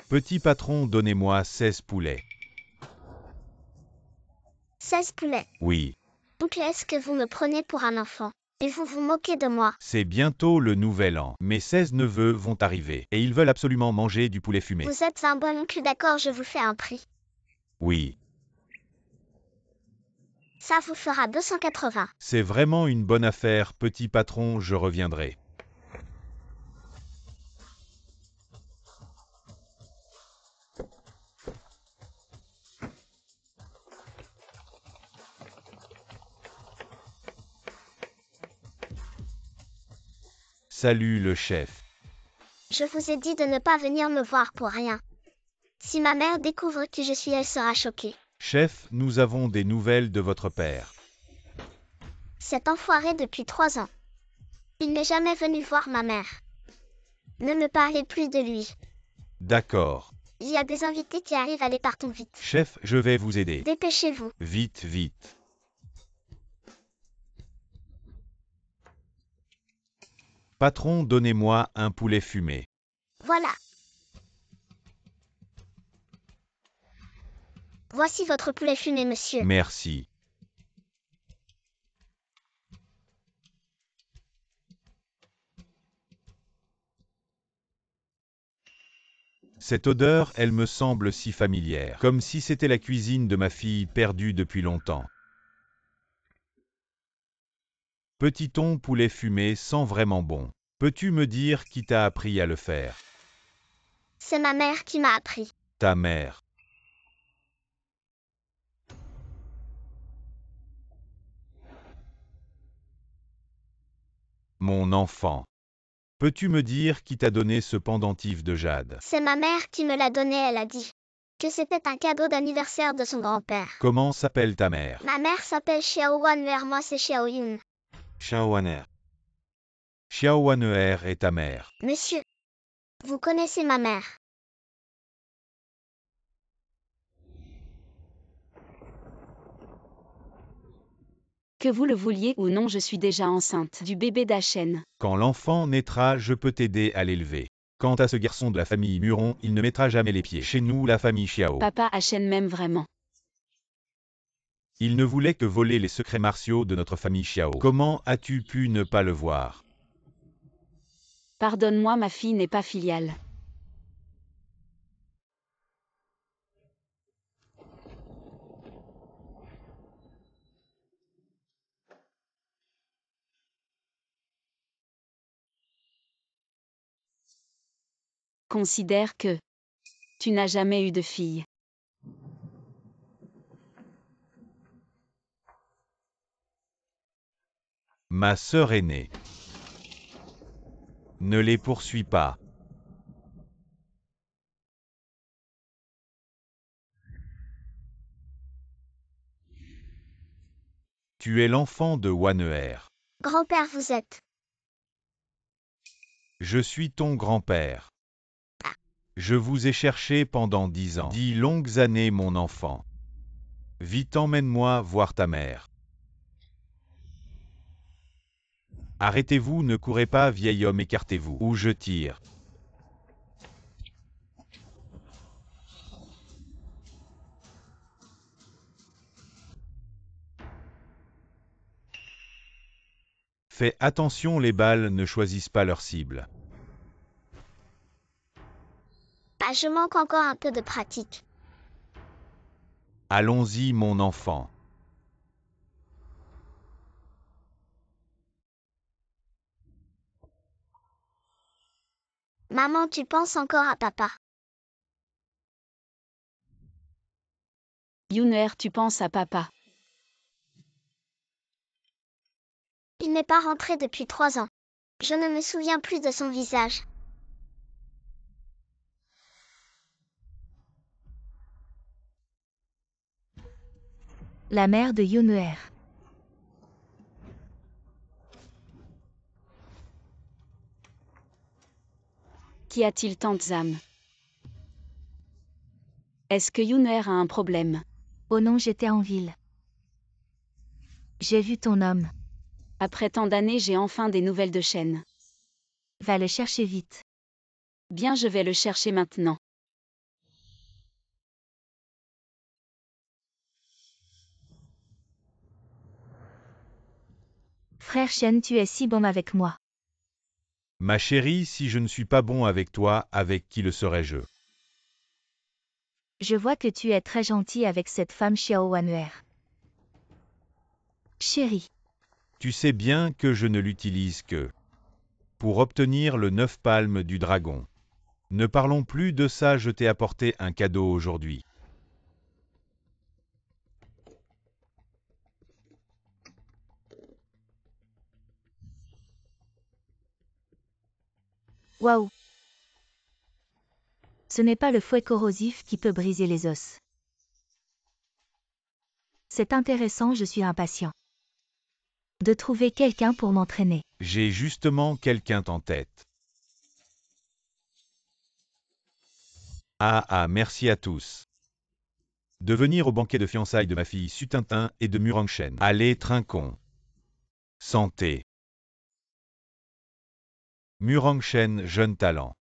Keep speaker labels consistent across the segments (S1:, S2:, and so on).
S1: Petit patron, donnez-moi 16 poulets.
S2: 16 poulets.
S1: Oui.
S2: Donc est-ce que vous me prenez pour un enfant? Et vous vous moquez de moi?
S1: C'est bientôt le nouvel an. Mes 16 neveux vont arriver, et ils veulent absolument manger du poulet fumé.
S2: Vous êtes un bon cul, d'accord, je vous fais un prix.
S1: Oui.
S2: Ça vous fera 280.
S1: C'est vraiment une bonne affaire, petit patron, je reviendrai. Salut le chef.
S2: Je vous ai dit de ne pas venir me voir pour rien. Si ma mère découvre qui je suis, elle sera choquée.
S1: Chef, nous avons des nouvelles de votre père.
S2: Cet enfoiré depuis 3 ans. Il n'est jamais venu voir ma mère. Ne me parlez plus de lui.
S1: D'accord.
S2: Il y a des invités qui arrivent, allez, partons vite.
S1: Chef, je vais vous aider.
S2: Dépêchez-vous.
S1: Vite, vite. Patron, donnez-moi un poulet fumé.
S2: Voilà. Voici votre poulet fumé, monsieur.
S1: Merci. Cette odeur, elle me semble si familière, comme si c'était la cuisine de ma fille perdue depuis longtemps. Petit thon poulet fumé sent vraiment bon. Peux-tu me dire qui t'a appris à le faire?
S2: C'est ma mère qui m'a appris.
S1: Ta mère. Mon enfant. Peux-tu me dire qui t'a donné ce pendentif de jade?
S2: C'est ma mère qui me l'a donné, elle a dit que c'était un cadeau d'anniversaire de son grand-père.
S1: Comment s'appelle ta mère?
S2: Ma mère s'appelle Xiao Wanwer, moi c'est Xiao Yun.
S1: Xiaowaner. Xiaowaner est ta mère.
S2: Monsieur, vous connaissez ma mère.
S3: Que vous le vouliez ou non, je suis déjà enceinte du bébé d'Achen.
S1: Quand l'enfant naîtra, je peux t'aider à l'élever. Quant à ce garçon de la famille Muron, il ne mettra jamais les pieds chez nous, la famille Xiao.
S3: Papa Achen m'aime vraiment.
S1: Il ne voulait que voler les secrets martiaux de notre famille Xiao. Comment as-tu pu ne pas le voir?
S3: Pardonne-moi, ma fille n'est pas filiale. Considère que tu n'as jamais eu de fille.
S1: Ma sœur aînée. Ne les poursuis pas. Tu es l'enfant de Wanner.
S2: Grand-père, vous êtes.
S1: Je suis ton grand-père. Je vous ai cherché pendant 10 ans. 10 longues années, mon enfant. Vite, emmène-moi voir ta mère. Arrêtez-vous, ne courez pas, vieil homme, écartez-vous, ou je tire. Fais attention, les balles ne choisissent pas leur cible.
S2: Ah, je manque encore un peu de pratique.
S1: Allons-y, mon enfant.
S2: Maman, tu penses encore à papa?
S3: Yuner, tu penses à papa.
S2: Il n'est pas rentré depuis 3 ans. Je ne me souviens plus de son visage.
S4: La mère de Yuner.
S3: Qu'y a-t-il, tante Zam? Est-ce que Yuner a un problème?
S4: Oh non, j'étais en ville. J'ai vu ton homme.
S3: Après tant d'années, j'ai enfin des nouvelles de Shen.
S4: Va le chercher vite.
S3: Bien, je vais le chercher maintenant.
S4: Frère Shen, tu es si bon avec moi.
S1: Ma chérie, si je ne suis pas bon avec toi, avec qui le serais-je?
S4: Je vois que tu es très gentil avec cette femme Xiao Wanuer. Chérie,
S1: Tu sais bien que je ne l'utilise que pour obtenir le 9 palmes du dragon. Ne parlons plus de ça, je t'ai apporté un cadeau aujourd'hui.
S4: waouh. Ce n'est pas le fouet corrosif qui peut briser les os. C'est intéressant, je suis impatient de trouver quelqu'un pour m'entraîner.
S1: J'ai justement quelqu'un en tête. Merci à tous. De venir au banquet de fiançailles de ma fille Su Tintin et de Murangchen. Allez, trinquons. Santé. Murangchen, jeune talent.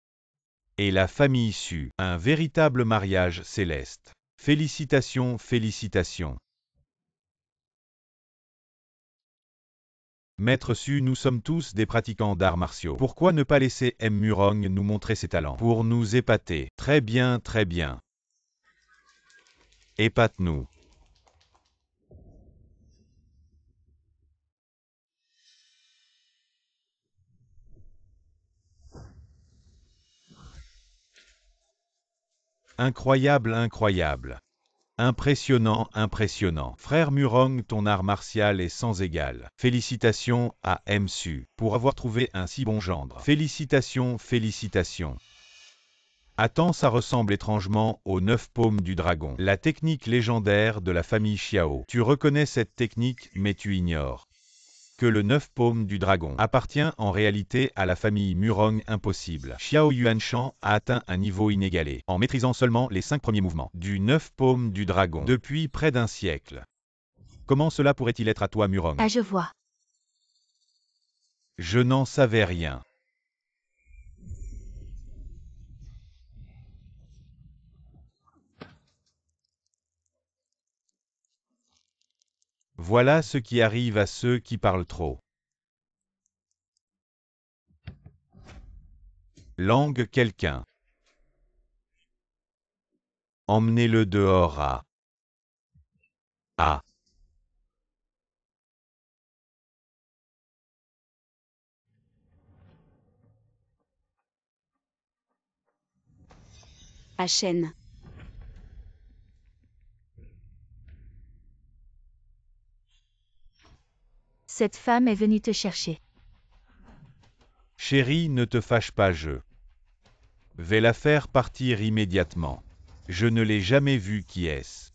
S1: Et la famille Su, un véritable mariage céleste. Félicitations, félicitations. Maître Su, nous sommes tous des pratiquants d'arts martiaux. Pourquoi ne pas laisser M. Murong nous montrer ses talents? Pour nous épater. Très bien, très bien. Épate-nous. Incroyable, incroyable. Impressionnant, impressionnant. Frère Murong, ton art martial est sans égal. Félicitations à M. Su pour avoir trouvé un si bon gendre. Félicitations, félicitations. Attends, ça ressemble étrangement aux 9 paumes du dragon. La technique légendaire de la famille Xiao. Tu reconnais cette technique, mais tu ignores que le 9 paumes du dragon appartient en réalité à la famille Murong. Impossible. Xiao Yuanshan a atteint un niveau inégalé en maîtrisant seulement les 5 premiers mouvements du 9 paumes du dragon depuis près d'un siècle. Comment cela pourrait-il être à toi, Murong?
S4: Ah, je vois.
S1: Je n'en savais rien. Voilà ce qui arrive à ceux qui parlent trop. Langue quelqu'un. Emmenez-le dehors à.
S3: À Shen.
S4: Cette femme est venue te chercher.
S1: Chérie, ne te fâche pas, je vais la faire partir immédiatement. Je ne l'ai jamais vue, qui est-ce?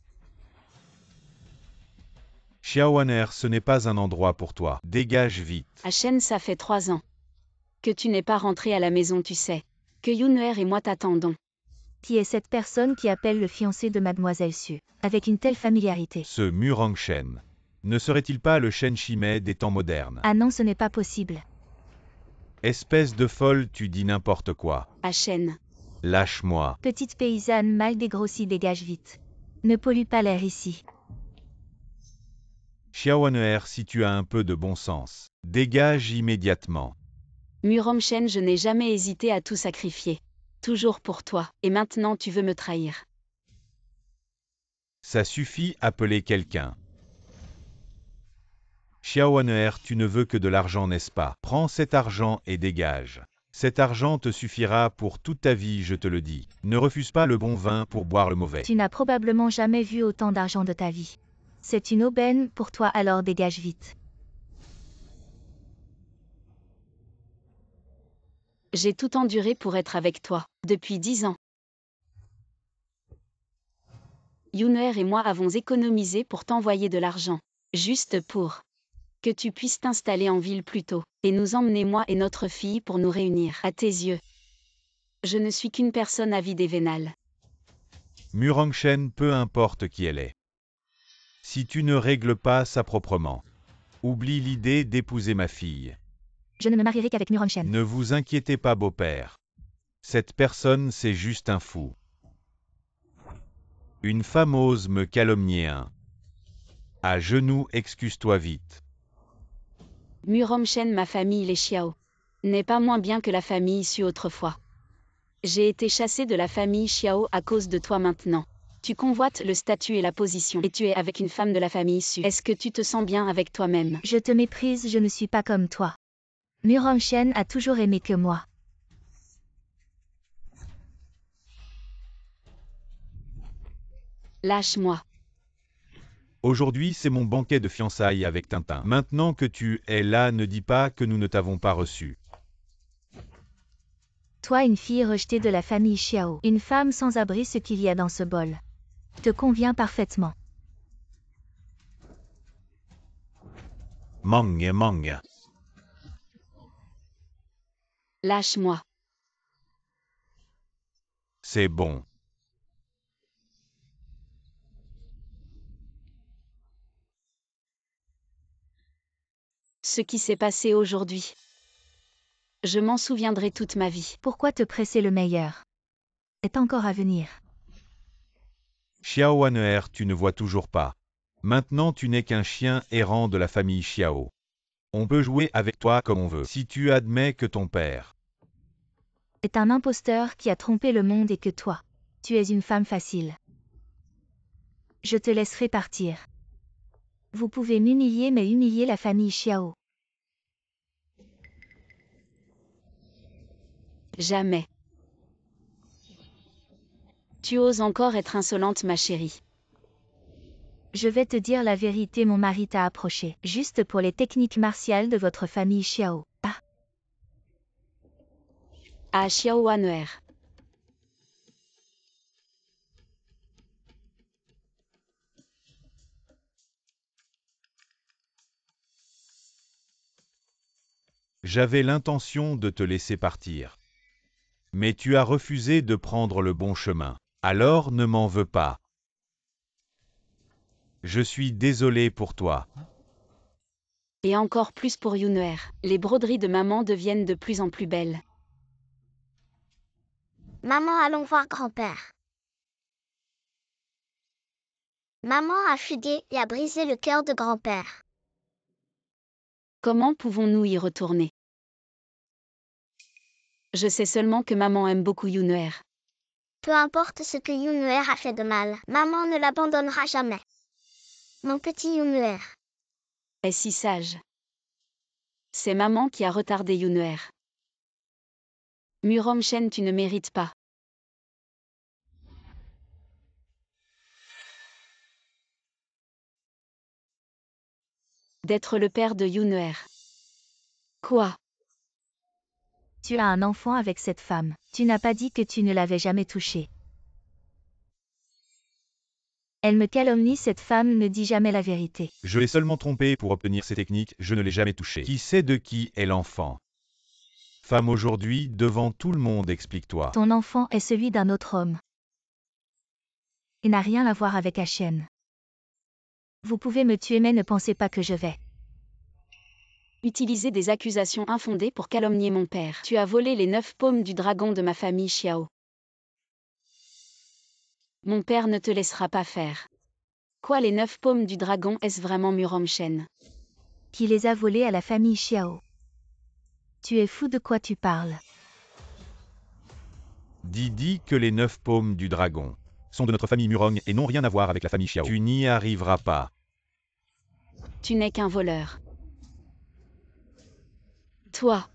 S1: Xiaowaner, ce n'est pas un endroit pour toi. Dégage vite.
S3: À Shen, ça fait 3 ans que tu n'es pas rentré à la maison, tu sais. Que Yuner et moi t'attendons.
S4: Qui est cette personne qui appelle le fiancé de Mademoiselle Su, avec une telle familiarité?
S1: Ce Murangchen. Ne serait-il pas le Shen Shimei des temps modernes?
S4: Ah non, ce n'est pas possible.
S1: Espèce de folle, tu dis n'importe quoi.
S3: À Shen.
S1: Lâche-moi.
S4: Petite paysanne mal dégrossie, dégage vite. Ne pollue pas l'air ici.
S1: Xiaowaner, si tu as un peu de bon sens, dégage immédiatement.
S3: Murong-Shen, je n'ai jamais hésité à tout sacrifier. Toujours pour toi. Et maintenant tu veux me trahir.
S1: Ça suffit, appeler quelqu'un. Xiaowaner, tu ne veux que de l'argent, n'est-ce pas? Prends cet argent et dégage. Cet argent te suffira pour toute ta vie, je te le dis. Ne refuse pas le bon vin pour boire le mauvais.
S4: Tu n'as probablement jamais vu autant d'argent de ta vie. C'est une aubaine pour toi, alors dégage vite.
S3: J'ai tout enduré pour être avec toi, depuis 10 ans. Yuner et moi avons économisé pour t'envoyer de l'argent. Juste pour que tu puisses t'installer en ville plus tôt, et nous emmener moi et notre fille pour nous réunir. À tes yeux, je ne suis qu'une personne avide et vénale.
S1: Murangchen, peu importe qui elle est. Si tu ne règles pas ça proprement, oublie l'idée d'épouser ma fille.
S4: Je ne me marierai qu'avec Murangchen.
S1: Ne vous inquiétez pas, beau-père. Cette personne, c'est juste un fou. Une femme ose me calomnier. À genoux, excuse-toi vite.
S3: Muromchen, ma famille les Xiao, n'est pas moins bien que la famille issue autrefois. J'ai été chassé de la famille Xiao à cause de toi maintenant. Tu convoites le statut et la position, et tu es avec une femme de la famille issue. Est-ce que tu te sens bien avec toi-même?
S4: Je te méprise, je ne suis pas comme toi. Muromchen a toujours aimé que moi.
S3: Lâche-moi.
S1: Aujourd'hui, c'est mon banquet de fiançailles avec Tintin. Maintenant que tu es là, ne dis pas que nous ne t'avons pas reçu.
S4: Toi, une fille rejetée de la famille Xiao, une femme sans abri, ce qu'il y a dans ce bol te convient parfaitement.
S1: Mang.
S3: Lâche-moi.
S1: C'est bon.
S3: Ce qui s'est passé aujourd'hui. Je m'en souviendrai toute ma vie.
S4: Pourquoi te presser, le meilleur est encore à venir.
S1: Xiao Aner, tu ne vois toujours pas. Maintenant tu n'es qu'un chien errant de la famille Xiao. On peut jouer avec toi comme on veut. Si tu admets que ton père
S4: Est un imposteur qui a trompé le monde et que toi, tu es une femme facile. Je te laisserai partir. Vous pouvez m'humilier mais humilier la famille Xiao.
S3: Jamais. Tu oses encore être insolente, ma chérie.
S4: Je vais te dire la vérité, mon mari t'a approché, juste pour les techniques martiales de votre famille Xiao.
S3: À Xiao Aner.
S1: J'avais l'intention de te laisser partir. Mais tu as refusé de prendre le bon chemin. Alors ne m'en veux pas. Je suis désolé pour toi.
S3: Et encore plus pour Yuner. Les broderies de maman deviennent de plus en plus belles.
S2: Maman, allons voir grand-père. Maman a fugué et a brisé le cœur de grand-père.
S3: Comment pouvons-nous y retourner? Je sais seulement que maman aime beaucoup Yuner.
S2: Peu importe ce que Yunuer a fait de mal, maman ne l'abandonnera jamais. Mon petit Yunuer.
S3: Est si sage. C'est maman qui a retardé Yuner. Muromchen, tu ne mérites pas. D'être le père de Yuner. Quoi?
S4: Tu as un enfant avec cette femme. Tu n'as pas dit que tu ne l'avais jamais touchée. Elle me calomnie, cette femme ne dit jamais la vérité.
S1: Je l'ai seulement trompé pour obtenir ces techniques, je ne l'ai jamais touché. Qui sait de qui est l'enfant? Femme aujourd'hui, devant tout le monde, explique-toi.
S4: Ton enfant est celui d'un autre homme. Il n'a rien à voir avec Hachen. Vous pouvez me tuer mais ne pensez pas que je vais
S3: Utiliser des accusations infondées pour calomnier mon père. Tu as volé les 9 paumes du dragon de ma famille Xiao. Mon père ne te laissera pas faire. Quoi, les 9 paumes du dragon, est-ce vraiment Muromchen?
S4: Qui les a volés à la famille Xiao. Tu es fou, de quoi tu parles?
S1: Dis que les 9 paumes du dragon sont de notre famille Murong et n'ont rien à voir avec la famille Xiao. Tu n'y arriveras pas.
S3: Tu n'es qu'un voleur. Toi.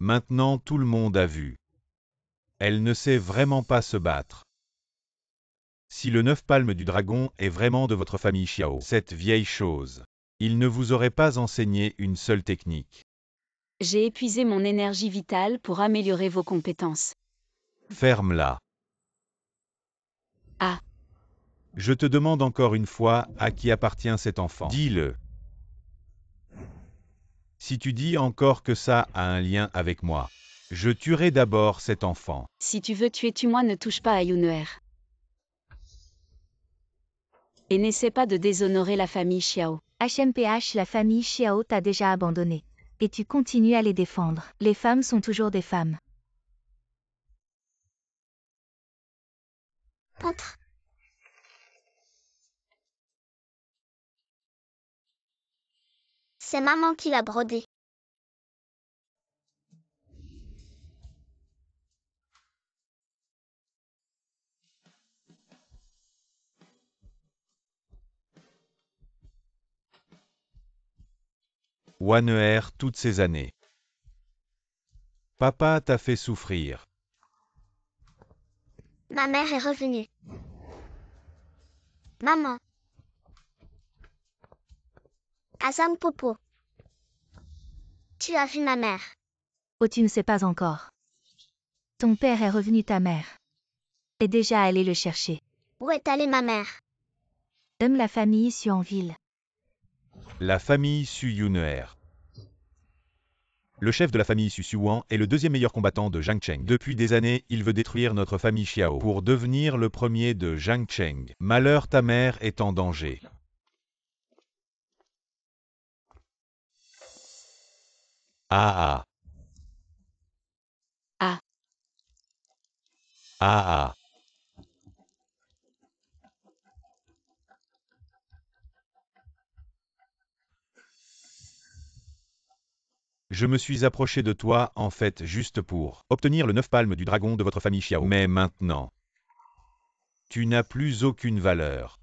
S1: Maintenant tout le monde a vu. Elle ne sait vraiment pas se battre. Si le 9 palmes du dragon est vraiment de votre famille Xiao, cette vieille chose, il ne vous aurait pas enseigné une seule technique.
S3: J'ai épuisé mon énergie vitale pour améliorer vos compétences.
S1: Ferme-la.
S3: Ah.
S1: Je te demande encore une fois, à qui appartient cet enfant? Dis-le. Si tu dis encore que ça a un lien avec moi, je tuerai d'abord cet enfant.
S3: Si tu veux tuer, tue-moi, ne touche pas à Yuner. Et n'essaie pas de déshonorer la famille Xiao.
S4: HMPH, la famille Xiao t'a déjà abandonné. Et tu continues à les défendre. Les femmes sont toujours des femmes.
S2: Peintre. C'est maman qui l'a brodé.
S1: Waner toutes ces années. Papa t'a fait souffrir.
S2: Ma mère est revenue. Maman. Azam Popo. Tu as vu ma mère.
S4: Oh, tu ne sais pas encore. Ton père est revenu, ta mère est déjà allée le chercher.
S2: Où est allée ma mère?
S4: La famille sue en ville.
S1: La famille Su Yuner. Le chef de la famille Su Suan est le deuxième meilleur combattant de Jiang Cheng. Depuis des années, il veut détruire notre famille Xiao pour devenir le premier de Jiang Cheng. Malheur, ta mère est en danger. Ah ah.
S3: Ah.
S1: Ah ah. Je me suis approché de toi, en fait, juste pour obtenir le 9 palmes du dragon de votre famille Xiao. Mais maintenant, tu n'as plus aucune valeur.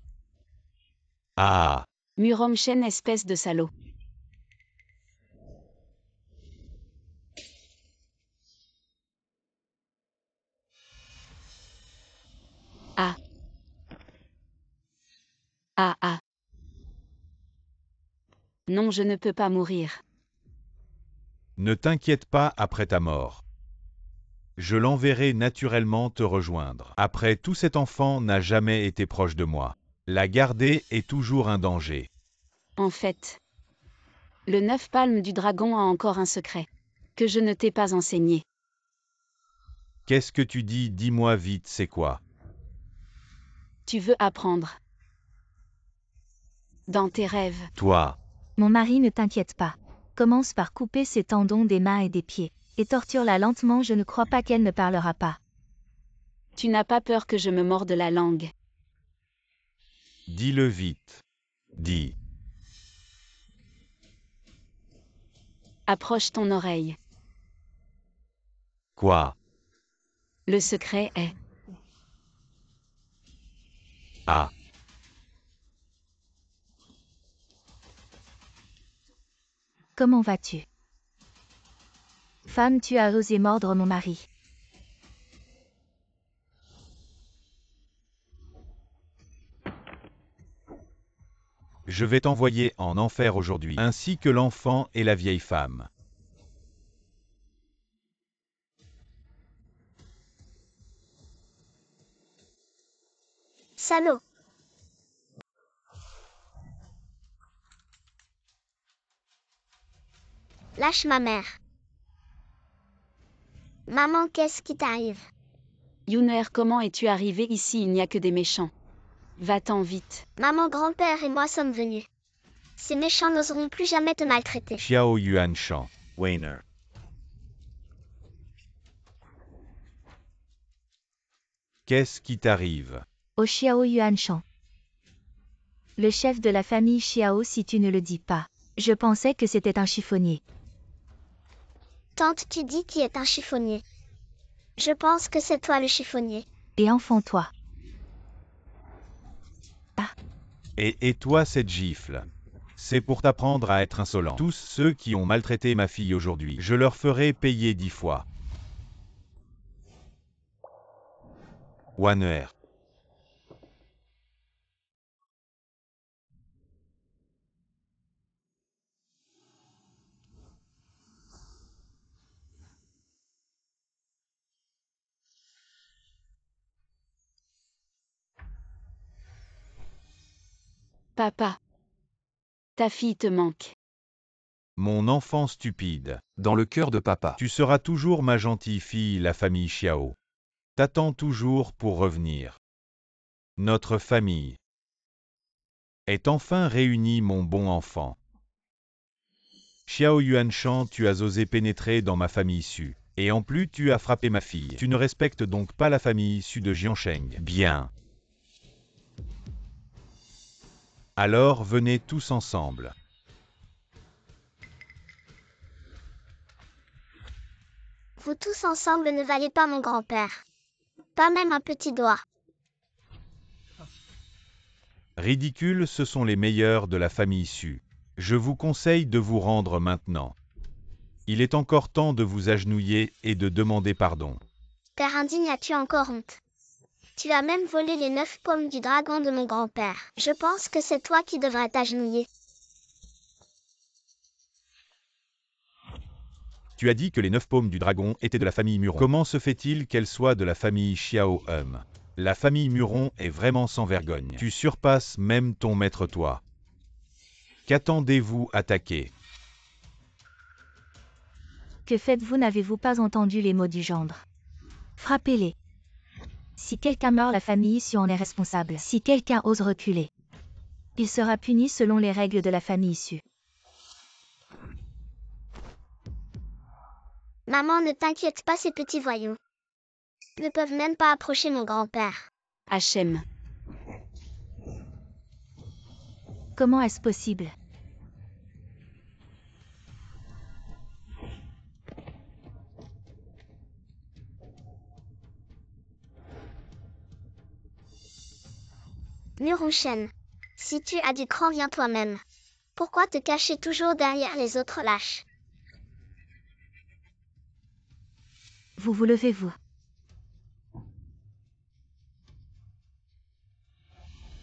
S1: Ah.
S3: Murom Shen, espèce de salaud. Ah. Ah ah. Non, je ne peux pas mourir.
S1: Ne t'inquiète pas après ta mort. Je l'enverrai naturellement te rejoindre. Après tout, cet enfant n'a jamais été proche de moi. La garder est toujours un danger.
S3: En fait, le 9 palmes du dragon a encore un secret que je ne t'ai pas enseigné.
S1: Qu'est-ce que tu dis? Dis-moi vite, c'est quoi?
S3: Tu veux apprendre. Dans tes rêves.
S1: Toi.
S4: Mon mari, ne t'inquiète pas. Commence par couper ses tendons des mains et des pieds. Et torture-la lentement, je ne crois pas qu'elle ne parlera pas.
S3: Tu n'as pas peur que je me morde la langue.
S1: Dis-le vite. Dis.
S3: Approche ton oreille.
S1: Quoi?
S3: Le secret est...
S1: Ah.
S4: Comment vas-tu? Femme, tu as osé mordre mon mari.
S1: Je vais t'envoyer en enfer aujourd'hui, ainsi que l'enfant et la vieille femme.
S2: Salaud. Lâche ma mère. Maman, qu'est-ce qui t'arrive?
S3: Yuner, comment es-tu arrivé ici? Il n'y a que des méchants. Va-t'en vite.
S2: Maman, grand-père et moi sommes venus. Ces méchants n'oseront plus jamais te maltraiter.
S1: Xiao Yuan Shan. Waner. Qu'est-ce qui t'arrive?
S4: Au Xiao Yuan Shan. Le chef de la famille Xiao, si tu ne le dis pas. Je pensais que c'était un chiffonnier.
S2: Tante, tu dis qui est un chiffonnier. Je pense que c'est toi le chiffonnier.
S4: Et enfant toi.
S1: Et toi cette gifle? C'est pour t'apprendre à être insolent. Tous ceux qui ont maltraité ma fille aujourd'hui, je leur ferai payer 10 fois. Waner.
S3: Papa. Ta fille te manque.
S1: Mon enfant stupide.
S5: Dans le cœur de papa.
S1: Tu seras toujours ma gentille fille, la famille Xiao. T'attends toujours pour revenir. Notre famille est enfin réunie, mon bon enfant. Xiao Yuanshan, tu as osé pénétrer dans ma famille Su. Et en plus, tu as frappé ma fille. Tu ne respectes donc pas la famille Su de Jiansheng. Bien. Alors venez tous ensemble.
S2: Vous tous ensemble ne valez pas mon grand-père. Pas même un petit doigt.
S1: Ridicule, ce sont les meilleurs de la famille Su. Je vous conseille de vous rendre maintenant. Il est encore temps de vous agenouiller et de demander pardon.
S2: Père indigne, as-tu encore honte? Tu as même volé les 9 pommes du dragon de mon grand-père. Je pense que c'est toi qui devrais t'agenouiller.
S1: Tu as dit que les 9 paumes du dragon étaient de la famille Muron. Comment se fait-il qu'elles soient de la famille Xiao-Hum? La famille Muron est vraiment sans vergogne. Tu surpasses même ton maître toi. Qu'attendez-vous attaquer?
S4: Que faites-vous? N'avez-vous pas entendu les mots du gendre? Frappez-les. Si quelqu'un meurt, la famille Su en est responsable. Si quelqu'un ose reculer, il sera puni selon les règles de la famille Su.
S2: Maman, ne t'inquiète pas, ces petits voyous ne peuvent même pas approcher mon grand-père.
S3: Hachem.
S4: Comment est-ce possible?
S2: Muronchen, si tu as du cran, viens toi-même. Pourquoi te cacher toujours derrière les autres lâches?
S4: Vous levez-vous.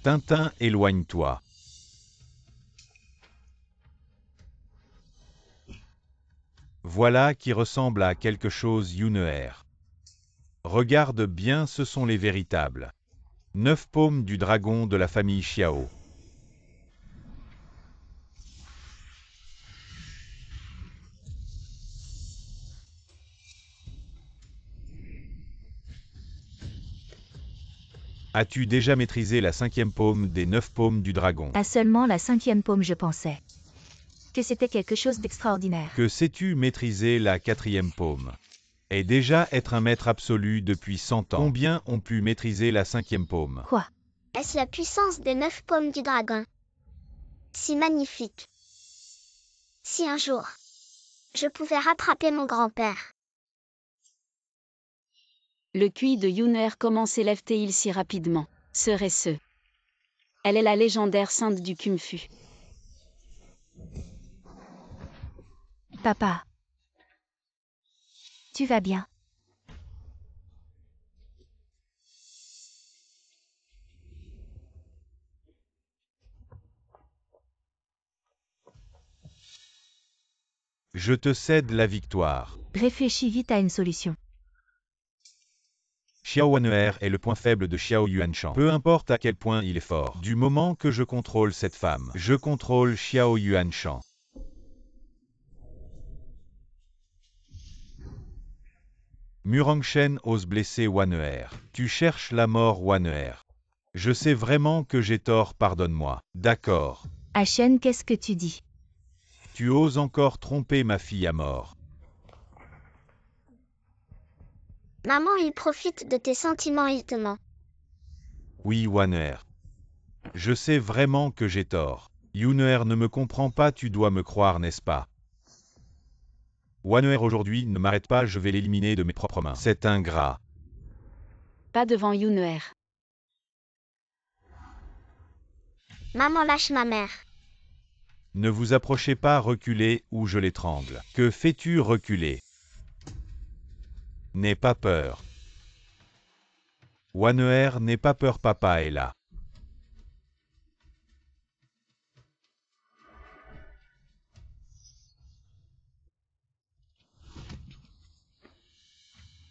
S1: Tintin, éloigne-toi. Voilà qui ressemble à quelque chose Yuneher. Regarde bien, ce sont les véritables 9 paumes du dragon de la famille Xiao. As-tu déjà maîtrisé la 5e paume des 9 paumes du dragon?
S4: À seulement la 5e paume, je pensais que c'était quelque chose d'extraordinaire.
S1: Que sais-tu maîtriser la 4e paume? Et déjà être un maître absolu depuis 100 ans. Combien ont pu maîtriser la 5e paume?
S4: Quoi?
S2: Est-ce la puissance des 9 pommes du dragon? Si magnifique. Si un jour, je pouvais rattraper mon grand-père.
S3: Le QI de Yuner, comment s'élève-t-il si rapidement? Serait-ce? Elle est la légendaire sainte du Kung-Fu.
S4: Papa. Tu vas bien?
S1: Je te cède la victoire.
S4: Réfléchis vite à une solution.
S1: Xiao Waneher est le point faible de Xiao Yuanshan. Peu importe à quel point il est fort. Du moment que je contrôle cette femme, je contrôle Xiao Yuanshan. Murongchen ose blesser Waneher. Tu cherches la mort, Waneher. Je sais vraiment que j'ai tort, pardonne-moi. D'accord.
S4: Hachem, qu'est-ce que tu dis?
S1: Tu oses encore tromper ma fille à mort.
S2: Maman, il profite de tes sentiments, il te ment.
S1: Oui, Waneher. Je sais vraiment que j'ai tort. Yuneher ne me comprend pas, tu dois me croire, n'est-ce pas? Waneher aujourd'hui ne m'arrête pas, je vais l'éliminer de mes propres mains. C'est ingrat.
S3: Pas devant Yuner.
S2: Maman, lâche ma mère.
S1: Ne vous approchez pas, reculez ou je l'étrangle. Que fais-tu reculer? N'aie pas peur. Waneher, n'aie pas peur, papa est là.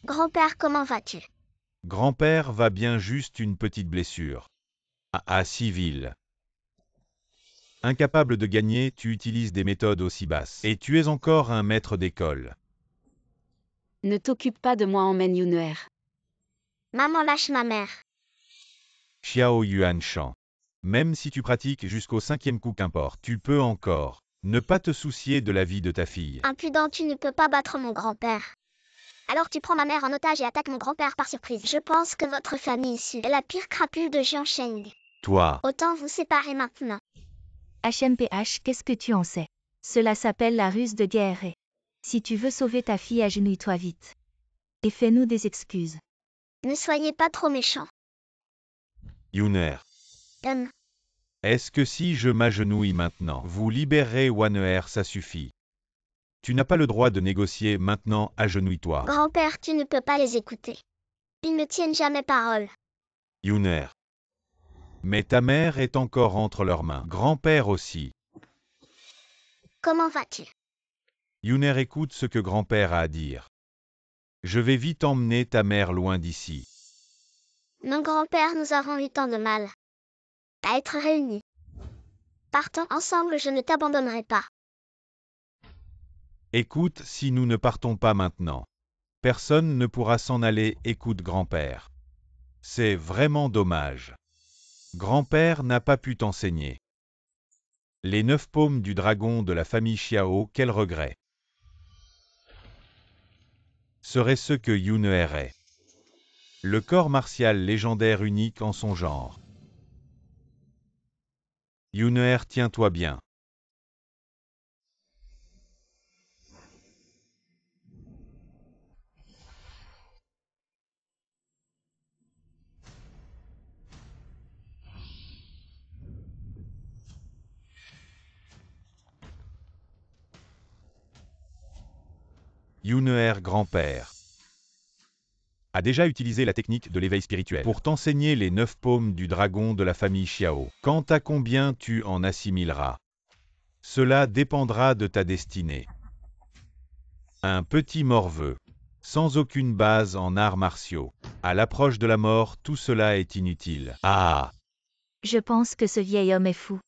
S2: Grand-père, comment vas-tu?
S1: Grand-père va bien, juste une petite blessure. Ah, civil. Incapable de gagner, tu utilises des méthodes aussi basses. Et tu es encore un maître d'école.
S3: Ne t'occupe pas de moi, emmène Yuner.
S2: Maman, lâche ma mère.
S1: Xiao Yuanshan. Même si tu pratiques jusqu'au 5e coup, qu'importe, tu peux encore ne pas te soucier de la vie de ta fille.
S2: Impudent, tu ne peux pas battre mon grand-père. Alors tu prends ma mère en otage et attaques mon grand-père par surprise. Je pense que votre famille Su est la pire crapule de Jiansheng.
S1: Toi,
S2: Autant vous séparer maintenant.
S4: HMPH, qu'est-ce que tu en sais? Cela s'appelle la ruse de guerre et... Si tu veux sauver ta fille, agenouille-toi vite. Et fais-nous des excuses.
S2: Ne soyez pas trop méchants.
S1: Yuner. Est-ce que si je m'agenouille maintenant, vous libérerez Waner, ça suffit. Tu n'as pas le droit de négocier maintenant, agenouille-toi.
S2: Grand-père, tu ne peux pas les écouter. Ils ne tiennent jamais parole.
S1: Yuner. Mais ta mère est encore entre leurs mains. Grand-père aussi.
S2: Comment vas-tu?
S1: Yuner, écoute ce que grand-père a à dire. Je vais vite emmener ta mère loin d'ici.
S2: Non, grand-père, nous avons eu tant de mal à être réunis. Partons ensemble, je ne t'abandonnerai pas.
S1: Écoute, si nous ne partons pas maintenant, personne ne pourra s'en aller, écoute grand-père. C'est vraiment dommage. Grand-père n'a pas pu t'enseigner. Les 9 paumes du dragon de la famille Xiao, quel regret. Serait ce que Yuner est. Le corps martial légendaire unique en son genre. Yuner, tiens-toi bien. Yuner, grand-père, a déjà utilisé la technique de l'éveil spirituel pour t'enseigner les 9 paumes du dragon de la famille Xiao. Quant à combien tu en assimileras, cela dépendra de ta destinée. Un petit morveux, sans aucune base en arts martiaux. À l'approche de la mort, tout cela est inutile. Ah!
S4: Je pense que ce vieil homme est fou.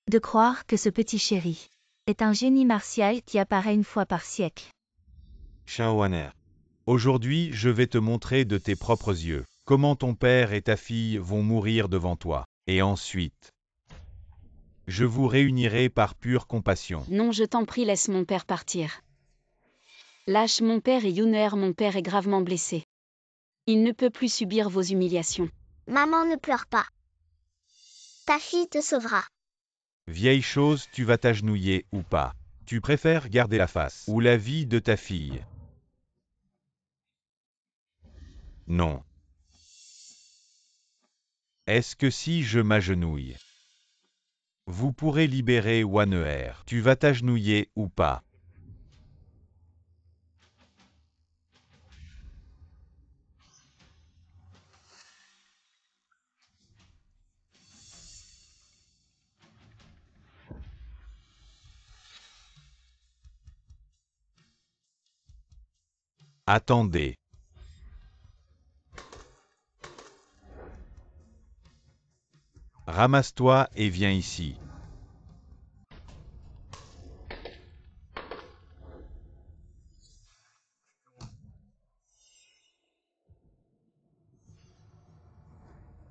S4: De croire que ce petit chéri est un génie martial qui apparaît une fois par siècle.
S1: Shaowaner. Aujourd'hui, je vais te montrer de tes propres yeux comment ton père et ta fille vont mourir devant toi. Et ensuite, je vous réunirai par pure compassion.
S3: Non, je t'en prie, laisse mon père partir. Lâche mon père et Yuner, mon père est gravement blessé. Il ne peut plus subir vos humiliations.
S2: Maman, ne pleure pas. Ta fille te sauvera.
S1: Vieille chose, tu vas t'agenouiller ou pas. Tu préfères garder la face ou la vie de ta fille? Non. Est-ce que si je m'agenouille, vous pourrez libérer Waner? Tu vas t'agenouiller ou pas? Attendez. Ramasse-toi et viens ici.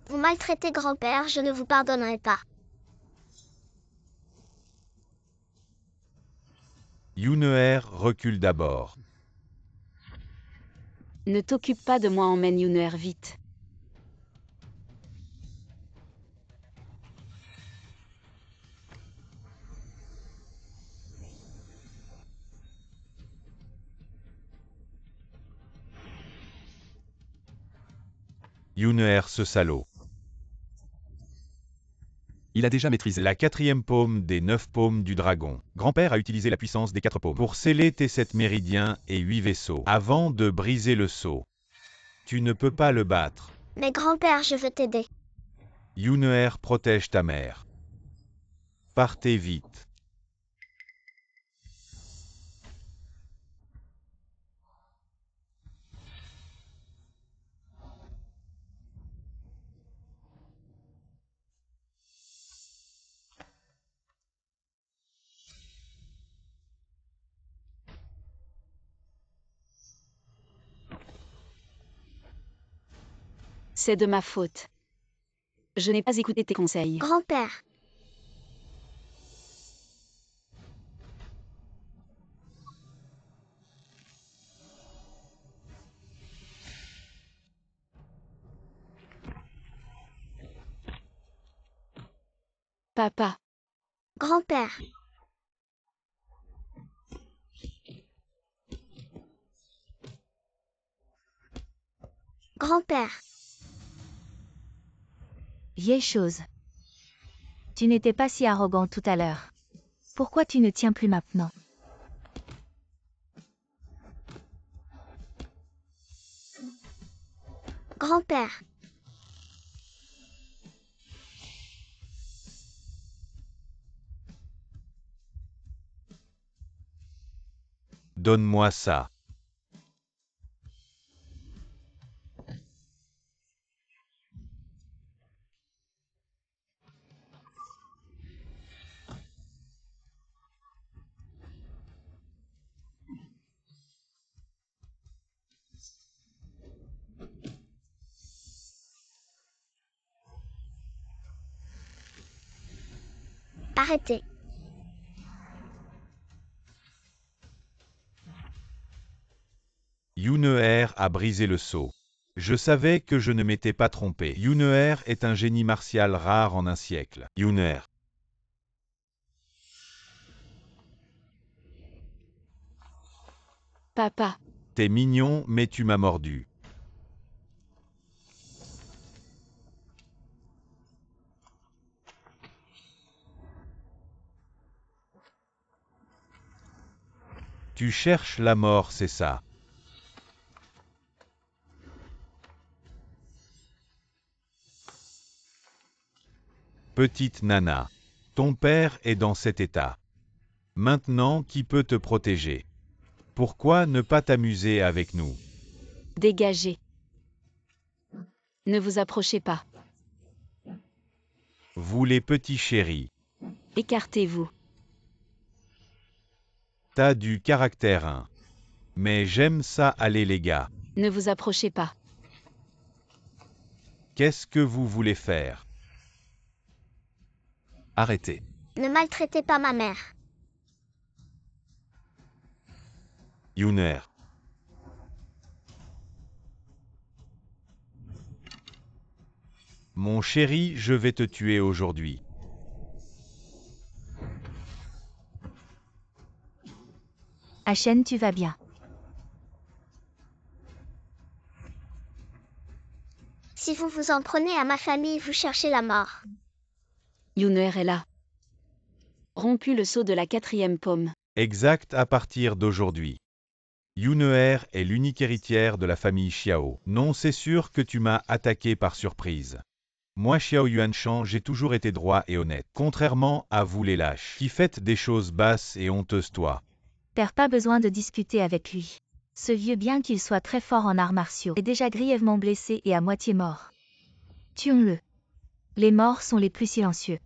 S2: Vous maltraitez grand-père, je ne vous pardonnerai pas.
S1: Yuner, recule d'abord.
S3: Ne t'occupe pas de moi, emmène Yuner vite.
S1: Yuner, ce salaud. Il a déjà maîtrisé la 4e paume des 9 paumes du dragon. Grand-père a utilisé la puissance des 4 paumes pour sceller tes 7 méridiens et 8 vaisseaux avant de briser le sceau. Tu ne peux pas le battre.
S2: Mais grand-père, je veux t'aider.
S1: Yuner, protège ta mère. Partez vite.
S3: C'est de ma faute. Je n'ai pas écouté tes conseils.
S2: Grand-père,
S3: Papa,
S2: grand-père. Grand-père,
S4: Vieille chose. Tu n'étais pas si arrogant tout à l'heure. Pourquoi tu ne tiens plus maintenant?
S2: grand-père,
S1: Donne-moi ça.
S2: arrêtez.
S1: Yuneher a brisé le sceau. Je savais que je ne m'étais pas trompé. Yuneher est un génie martial rare en un siècle. Yuneher.
S3: Papa,
S1: T'es mignon, mais tu m'as mordu. Tu cherches la mort, c'est ça. Petite nana. Ton père est dans cet état. Maintenant, qui peut te protéger? Pourquoi ne pas t'amuser avec nous?
S3: dégagez. Ne vous approchez pas.
S1: Vous les petits chéris.
S3: Écartez-vous.
S1: T'as du caractère, hein. Mais j'aime ça, allez les gars.
S3: Ne vous approchez pas.
S1: Qu'est-ce que vous voulez faire? Arrêtez.
S2: Ne maltraitez pas ma mère.
S1: Yuneher. Mon chéri, je vais te tuer aujourd'hui.
S4: Ashen, tu vas bien.
S2: Si vous vous en prenez à ma famille, vous cherchez la mort.
S3: Yuneher est là. Rompu le sceau de la 4e paume.
S1: Exact à partir d'aujourd'hui. Yuneher est l'unique héritière de la famille Xiao. Non, c'est sûr que tu m'as attaqué par surprise. Moi, Xiao Yuanshan, j'ai toujours été droit et honnête. Contrairement à vous les lâches, qui faites des choses basses et honteuses toi.
S4: T'as pas besoin de discuter avec lui. Ce vieux, bien qu'il soit très fort en arts martiaux, est déjà grièvement blessé et à moitié mort. Tuons-le. Les morts sont les plus silencieux.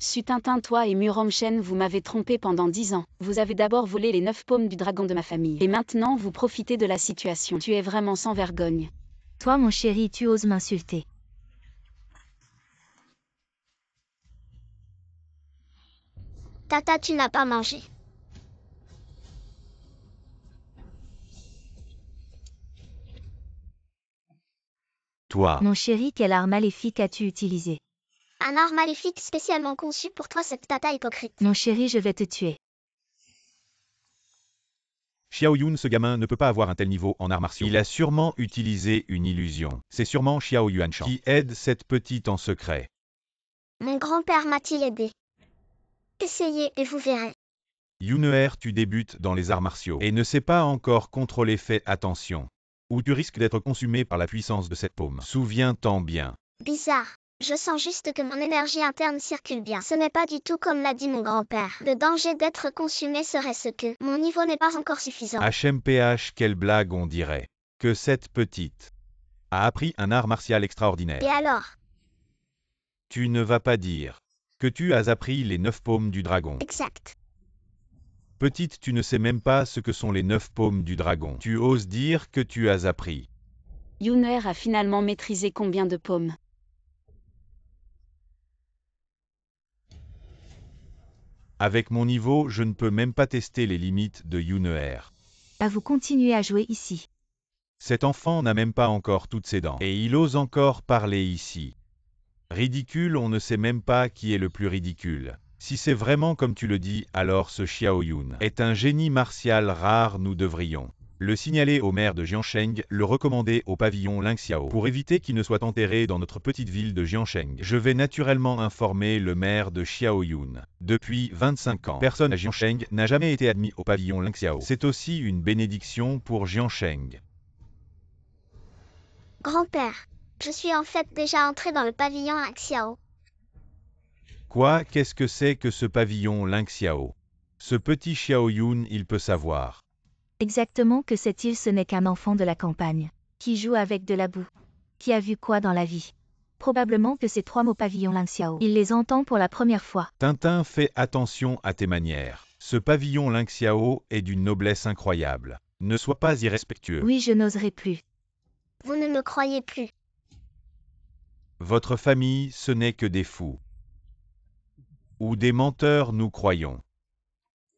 S3: Sutintin, toi et Muromchen, vous m'avez trompé pendant 10 ans. Vous avez d'abord volé les 9 paumes du dragon de ma famille. Et maintenant, vous profitez de la situation. Tu es vraiment sans vergogne.
S4: Toi, mon chéri, tu oses m'insulter.
S2: Tata, tu n'as pas mangé.
S1: Toi.
S4: Mon chéri, quel art maléfique as-tu utilisé?
S2: Un art maléfique spécialement conçu pour toi, cette tata hypocrite.
S4: Mon chéri, je vais te tuer.
S1: Xiao Yun, ce gamin ne peut pas avoir un tel niveau en arts martiaux. Il a sûrement utilisé une illusion. C'est sûrement Xiao Yuanshan qui aide cette petite en secret.
S2: Mon grand-père m'a-t-il aidé? Essayez et vous verrez.
S1: Yuneher, tu débutes dans les arts martiaux et ne sais pas encore contrôler, fais attention. Ou tu risques d'être consumé par la puissance de cette paume. Souviens-t'en bien.
S2: Bizarre. Je sens juste que mon énergie interne circule bien. Ce n'est pas du tout comme l'a dit mon grand-père. Le danger d'être consumé serait ce que mon niveau n'est pas encore suffisant.
S1: HMPH, quelle blague on dirait. Que cette petite a appris un art martial extraordinaire.
S2: Et alors?
S1: Tu ne vas pas dire que tu as appris les 9 paumes du dragon.
S2: Exact.
S1: Petite, tu ne sais même pas ce que sont les 9 paumes du dragon. Tu oses dire que tu as appris.
S3: Yuneher a finalement maîtrisé combien de paumes?
S1: Avec mon niveau, je ne peux même pas tester les limites de Yuneher.
S4: Vous continuez à jouer ici.
S1: Cet enfant n'a même pas encore toutes ses dents. Et il ose encore parler ici. Ridicule, on ne sait même pas qui est le plus ridicule. Si c'est vraiment comme tu le dis, alors ce Xiao Yun est un génie martial rare, nous devrions Le signaler au maire de Jiansheng, le recommander au pavillon Lingxiao pour éviter qu'il ne soit enterré dans notre petite ville de Jiansheng. Je vais naturellement informer le maire de Xiaoyun. Depuis 25 ans, personne à Jiansheng n'a jamais été admis au pavillon Lingxiao. C'est aussi une bénédiction pour Jiansheng.
S2: Grand-père, je suis en fait déjà entré dans le pavillon Lingxiao.
S1: Quoi, qu'est-ce que c'est que ce pavillon Lingxiao? Ce petit Xiaoyun, il peut savoir.
S4: Exactement que sait-il? Ce n'est qu'un enfant de la campagne, qui joue avec de la boue. Qui a vu quoi dans la vie? Probablement que ces 3 mots pavillon Lingxiao. Il les entend pour la première fois.
S1: Tintin, fais attention à tes manières. Ce pavillon Lingxiao est d'une noblesse incroyable. Ne sois pas irrespectueux.
S4: Oui, je n'oserai plus.
S2: Vous ne me croyez plus.
S1: Votre famille, ce n'est que des fous. Ou des menteurs, nous croyons.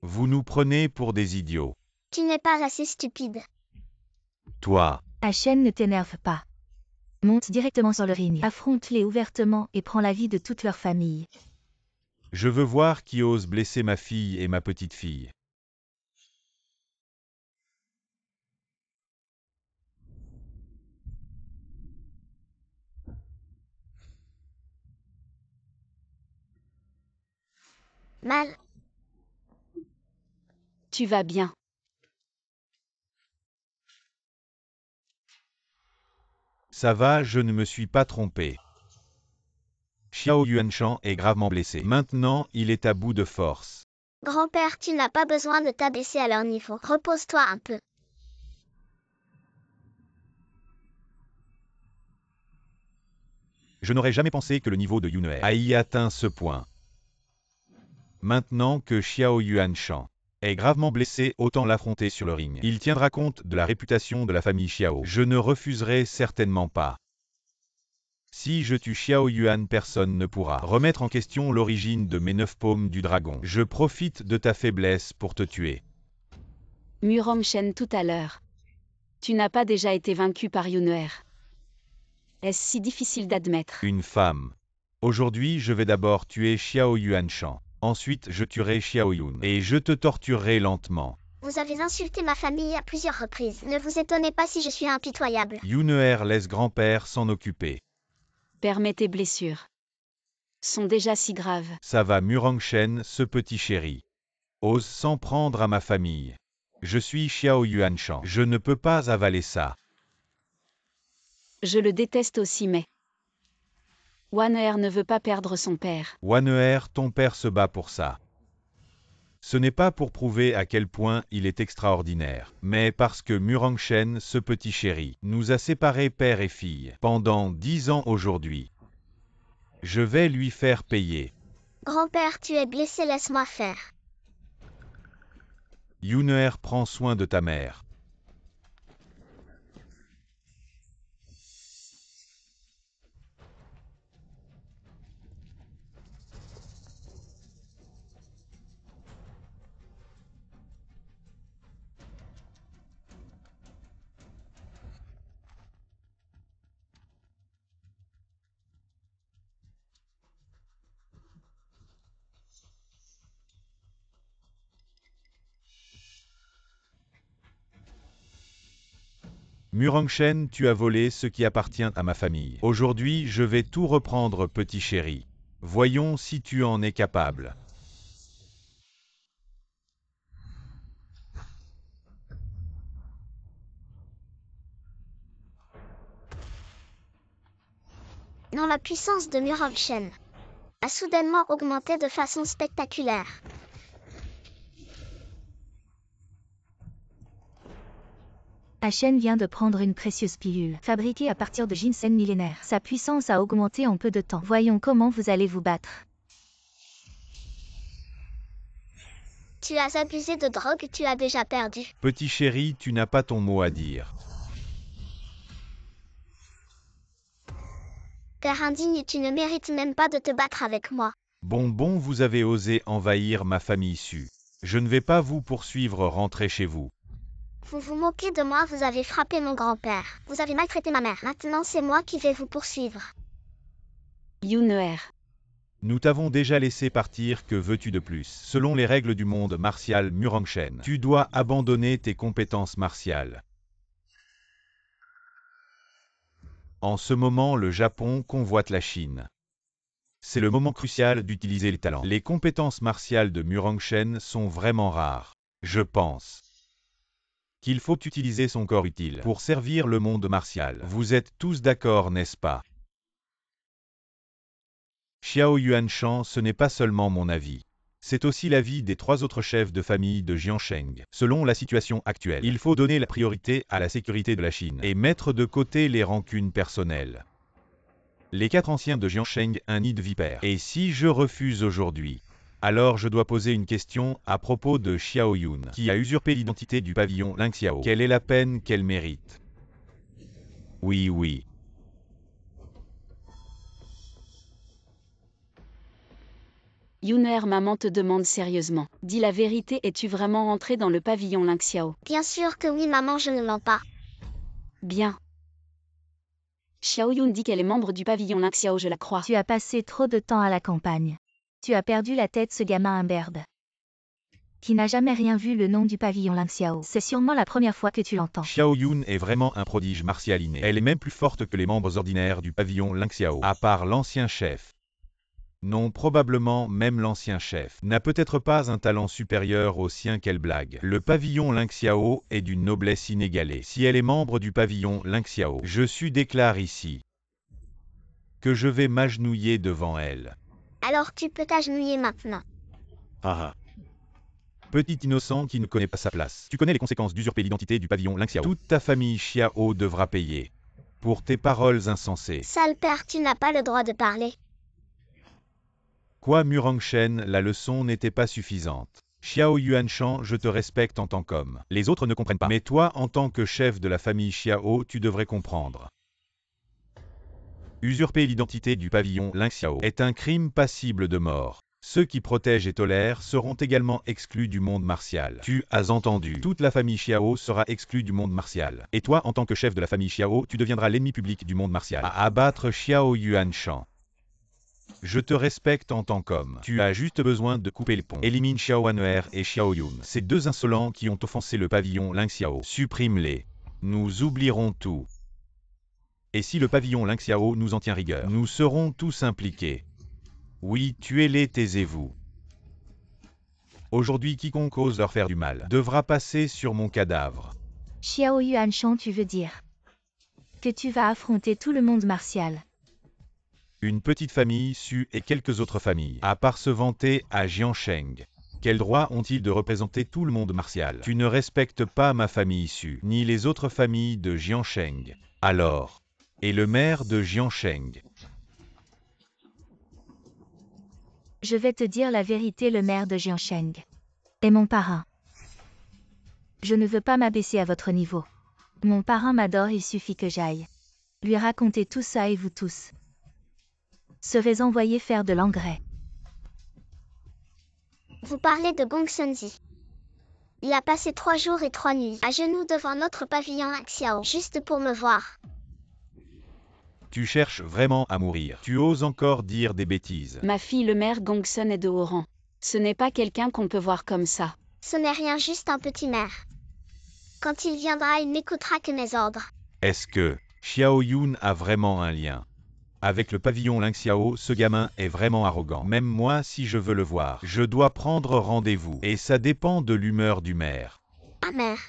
S1: Vous nous prenez pour des idiots.
S2: Tu n'es pas assez stupide.
S1: Toi,
S4: Achen, ne t'énerve pas. Monte directement sur le ring, affronte-les ouvertement et prends la vie de toute leur famille.
S1: je veux voir qui ose blesser ma fille et ma petite fille.
S2: Mal.
S3: Tu vas bien.
S1: Ça va, je ne me suis pas trompé. Xiao Yuanshan est gravement blessé. Maintenant, il est à bout de force.
S2: Grand-père, tu n'as pas besoin de t'abaisser à leur niveau. Repose-toi un peu.
S1: Je n'aurais jamais pensé que le niveau de Yuner a y atteint ce point. Maintenant que Xiao Yuanshan est gravement blessé, autant l'affronter sur le ring. Il tiendra compte de la réputation de la famille Xiao. Je ne refuserai certainement pas. Si je tue Xiao Yuan, personne ne pourra remettre en question l'origine de mes 9 paumes du dragon. Je profite de ta faiblesse pour te tuer.
S3: Murong-Shen tout à l'heure. Tu n'as pas déjà été vaincu par Yuner. Est-ce si difficile d'admettre?
S1: Une femme. Aujourd'hui, je vais d'abord tuer Xiao Yuanshan. Ensuite, je tuerai Xiao Yun. Et je te torturerai lentement.
S2: Vous avez insulté ma famille à plusieurs reprises. Ne vous étonnez pas si je suis impitoyable.
S1: Yuner laisse grand-père s'en occuper.
S3: Permets tes blessures. Sont déjà si graves.
S1: Ça va Murong-Shen, ce petit chéri. Ose s'en prendre à ma famille. Je suis Xiao Yuanshan. Je ne peux pas avaler ça.
S3: Je le déteste aussi mais... Waner ne veut pas perdre son père.
S1: Waner, ton père se bat pour ça. Ce n'est pas pour prouver à quel point il est extraordinaire, mais parce que Murong-Shen, ce petit chéri, nous a séparés père et fille pendant 10 ans aujourd'hui. Je vais lui faire payer.
S2: Grand-père, tu es blessé, laisse-moi faire.
S1: Yuner, prends soin de ta mère. Murong-Shen, tu as volé ce qui appartient à ma famille. Aujourd'hui, je vais tout reprendre, petit chéri. Voyons si tu en es capable.
S2: Non, la puissance de Murong-Shen a soudainement augmenté de façon spectaculaire.
S4: Achen vient de prendre une précieuse pilule, fabriquée à partir de ginseng millénaire. Sa puissance a augmenté en peu de temps. Voyons comment vous allez vous battre.
S2: Tu as abusé de drogue, tu as déjà perdu.
S1: Petit chéri, tu n'as pas ton mot à dire.
S2: Père indigne, tu ne mérites même pas de te battre avec moi.
S1: Bon, vous avez osé envahir ma famille Su. Je ne vais pas vous poursuivre, rentrez chez vous.
S2: Vous vous moquez de moi, vous avez frappé mon grand-père. Vous avez maltraité ma mère. Maintenant, c'est moi qui vais vous poursuivre.
S3: Yuner.
S1: Nous t'avons déjà laissé partir, que veux-tu de plus? Selon les règles du monde martial Murangshen, tu dois abandonner tes compétences martiales. En ce moment, le Japon convoite la Chine. C'est le moment crucial d'utiliser les talents. Les compétences martiales de Murangshen sont vraiment rares. Je pense qu'il faut utiliser son corps utile pour servir le monde martial. Vous êtes tous d'accord, n'est-ce pas? Xiao Yuanshan, ce n'est pas seulement mon avis. C'est aussi l'avis des 3 autres chefs de famille de Jiansheng. Selon la situation actuelle, il faut donner la priorité à la sécurité de la Chine et mettre de côté les rancunes personnelles. Les 4 anciens de Jiansheng, un nid de vipère. Et si je refuse aujourd'hui, alors je dois poser une question à propos de Xiao Yun, qui a usurpé l'identité du pavillon Lingxiao. Quelle est la peine qu'elle mérite? Oui.
S3: Yuner, maman te demande sérieusement. Dis la vérité, es-tu vraiment rentré dans le pavillon Lingxiao?
S2: Bien sûr que oui, maman, je ne mens pas.
S3: Bien. Xiao Yun dit qu'elle est membre du pavillon Lingxiao, je la crois.
S4: Tu as passé trop de temps à la campagne. Tu as perdu la tête, ce gamin imberbe. Qui n'a jamais rien vu le nom du pavillon Lingxiao. C'est sûrement la première fois que tu l'entends.
S1: Xiao Yun est vraiment un prodige martial inné. Elle est même plus forte que les membres ordinaires du pavillon Lingxiao, à part l'ancien chef. Non, probablement même l'ancien chef n'a peut-être pas un talent supérieur au sien, qu'elle blague. Le pavillon Lingxiao est d'une noblesse inégalée. Si elle est membre du pavillon Lingxiao, je déclare ici que je vais m'agenouiller devant elle.
S2: Alors tu peux t'agenouiller maintenant.
S1: Petit innocent qui ne connaît pas sa place. Tu connais les conséquences d'usurper l'identité du pavillon Lingxiao. Toute ta famille Xiao devra payer pour tes paroles insensées.
S2: Sale père, tu n'as pas le droit de parler.
S1: Quoi, Murangshen, la leçon n'était pas suffisante. Xiao Yuanshan, je te respecte en tant qu'homme. Les autres ne comprennent pas. Mais toi, en tant que chef de la famille Xiao, tu devrais comprendre. Usurper l'identité du pavillon Lingxiao est un crime passible de mort. Ceux qui protègent et tolèrent seront également exclus du monde martial. Tu as entendu. Toute la famille Xiao sera exclue du monde martial. Et toi, en tant que chef de la famille Xiao, tu deviendras l'ennemi public du monde martial. À abattre Xiao Yuanshan. Je te respecte en tant qu'homme. Tu as juste besoin de couper les ponts. Élimine Xiao Anuer et Xiao Yun. Ces 2 insolents qui ont offensé le pavillon Lingxiao. Supprime-les. Nous oublierons tout. Et si le pavillon Lingxiao nous en tient rigueur, nous serons tous impliqués. Oui, tuez-les, taisez-vous. Aujourd'hui, quiconque ose leur faire du mal devra passer sur mon cadavre.
S4: Xiao Yuanshan, tu veux dire que tu vas affronter tout le monde martial.
S1: Une petite famille Su et quelques autres familles, à part se vanter à Jiansheng. Quel droit ont-ils de représenter tout le monde martial? Tu ne respectes pas ma famille Su, ni les autres familles de Jiansheng. Alors, et le maire de Jiansheng?
S4: Je vais te dire la vérité, le maire de Jiansheng est mon parrain. Je ne veux pas m'abaisser à votre niveau. Mon parrain m'adore, il suffit que j'aille lui raconter tout ça et vous tous serez envoyés faire de l'engrais.
S2: Vous parlez de Gong Sunzi. Il a passé 3 jours et 3 nuits à genoux devant notre pavillon Lingxiao, juste pour me voir.
S1: Tu cherches vraiment à mourir. Tu oses encore dire des bêtises.
S3: Ma fille, le maire Gongsun est de haut rang. Ce n'est pas quelqu'un qu'on peut voir comme ça.
S2: Ce n'est rien, juste un petit maire. Quand il viendra, il n'écoutera que mes ordres.
S1: Est-ce que Xiao Yun a vraiment un lien avec le pavillon Lingxiao? Ce gamin est vraiment arrogant. Même moi, si je veux le voir, je dois prendre rendez-vous. Et ça dépend de l'humeur du maire.
S2: Ah mère.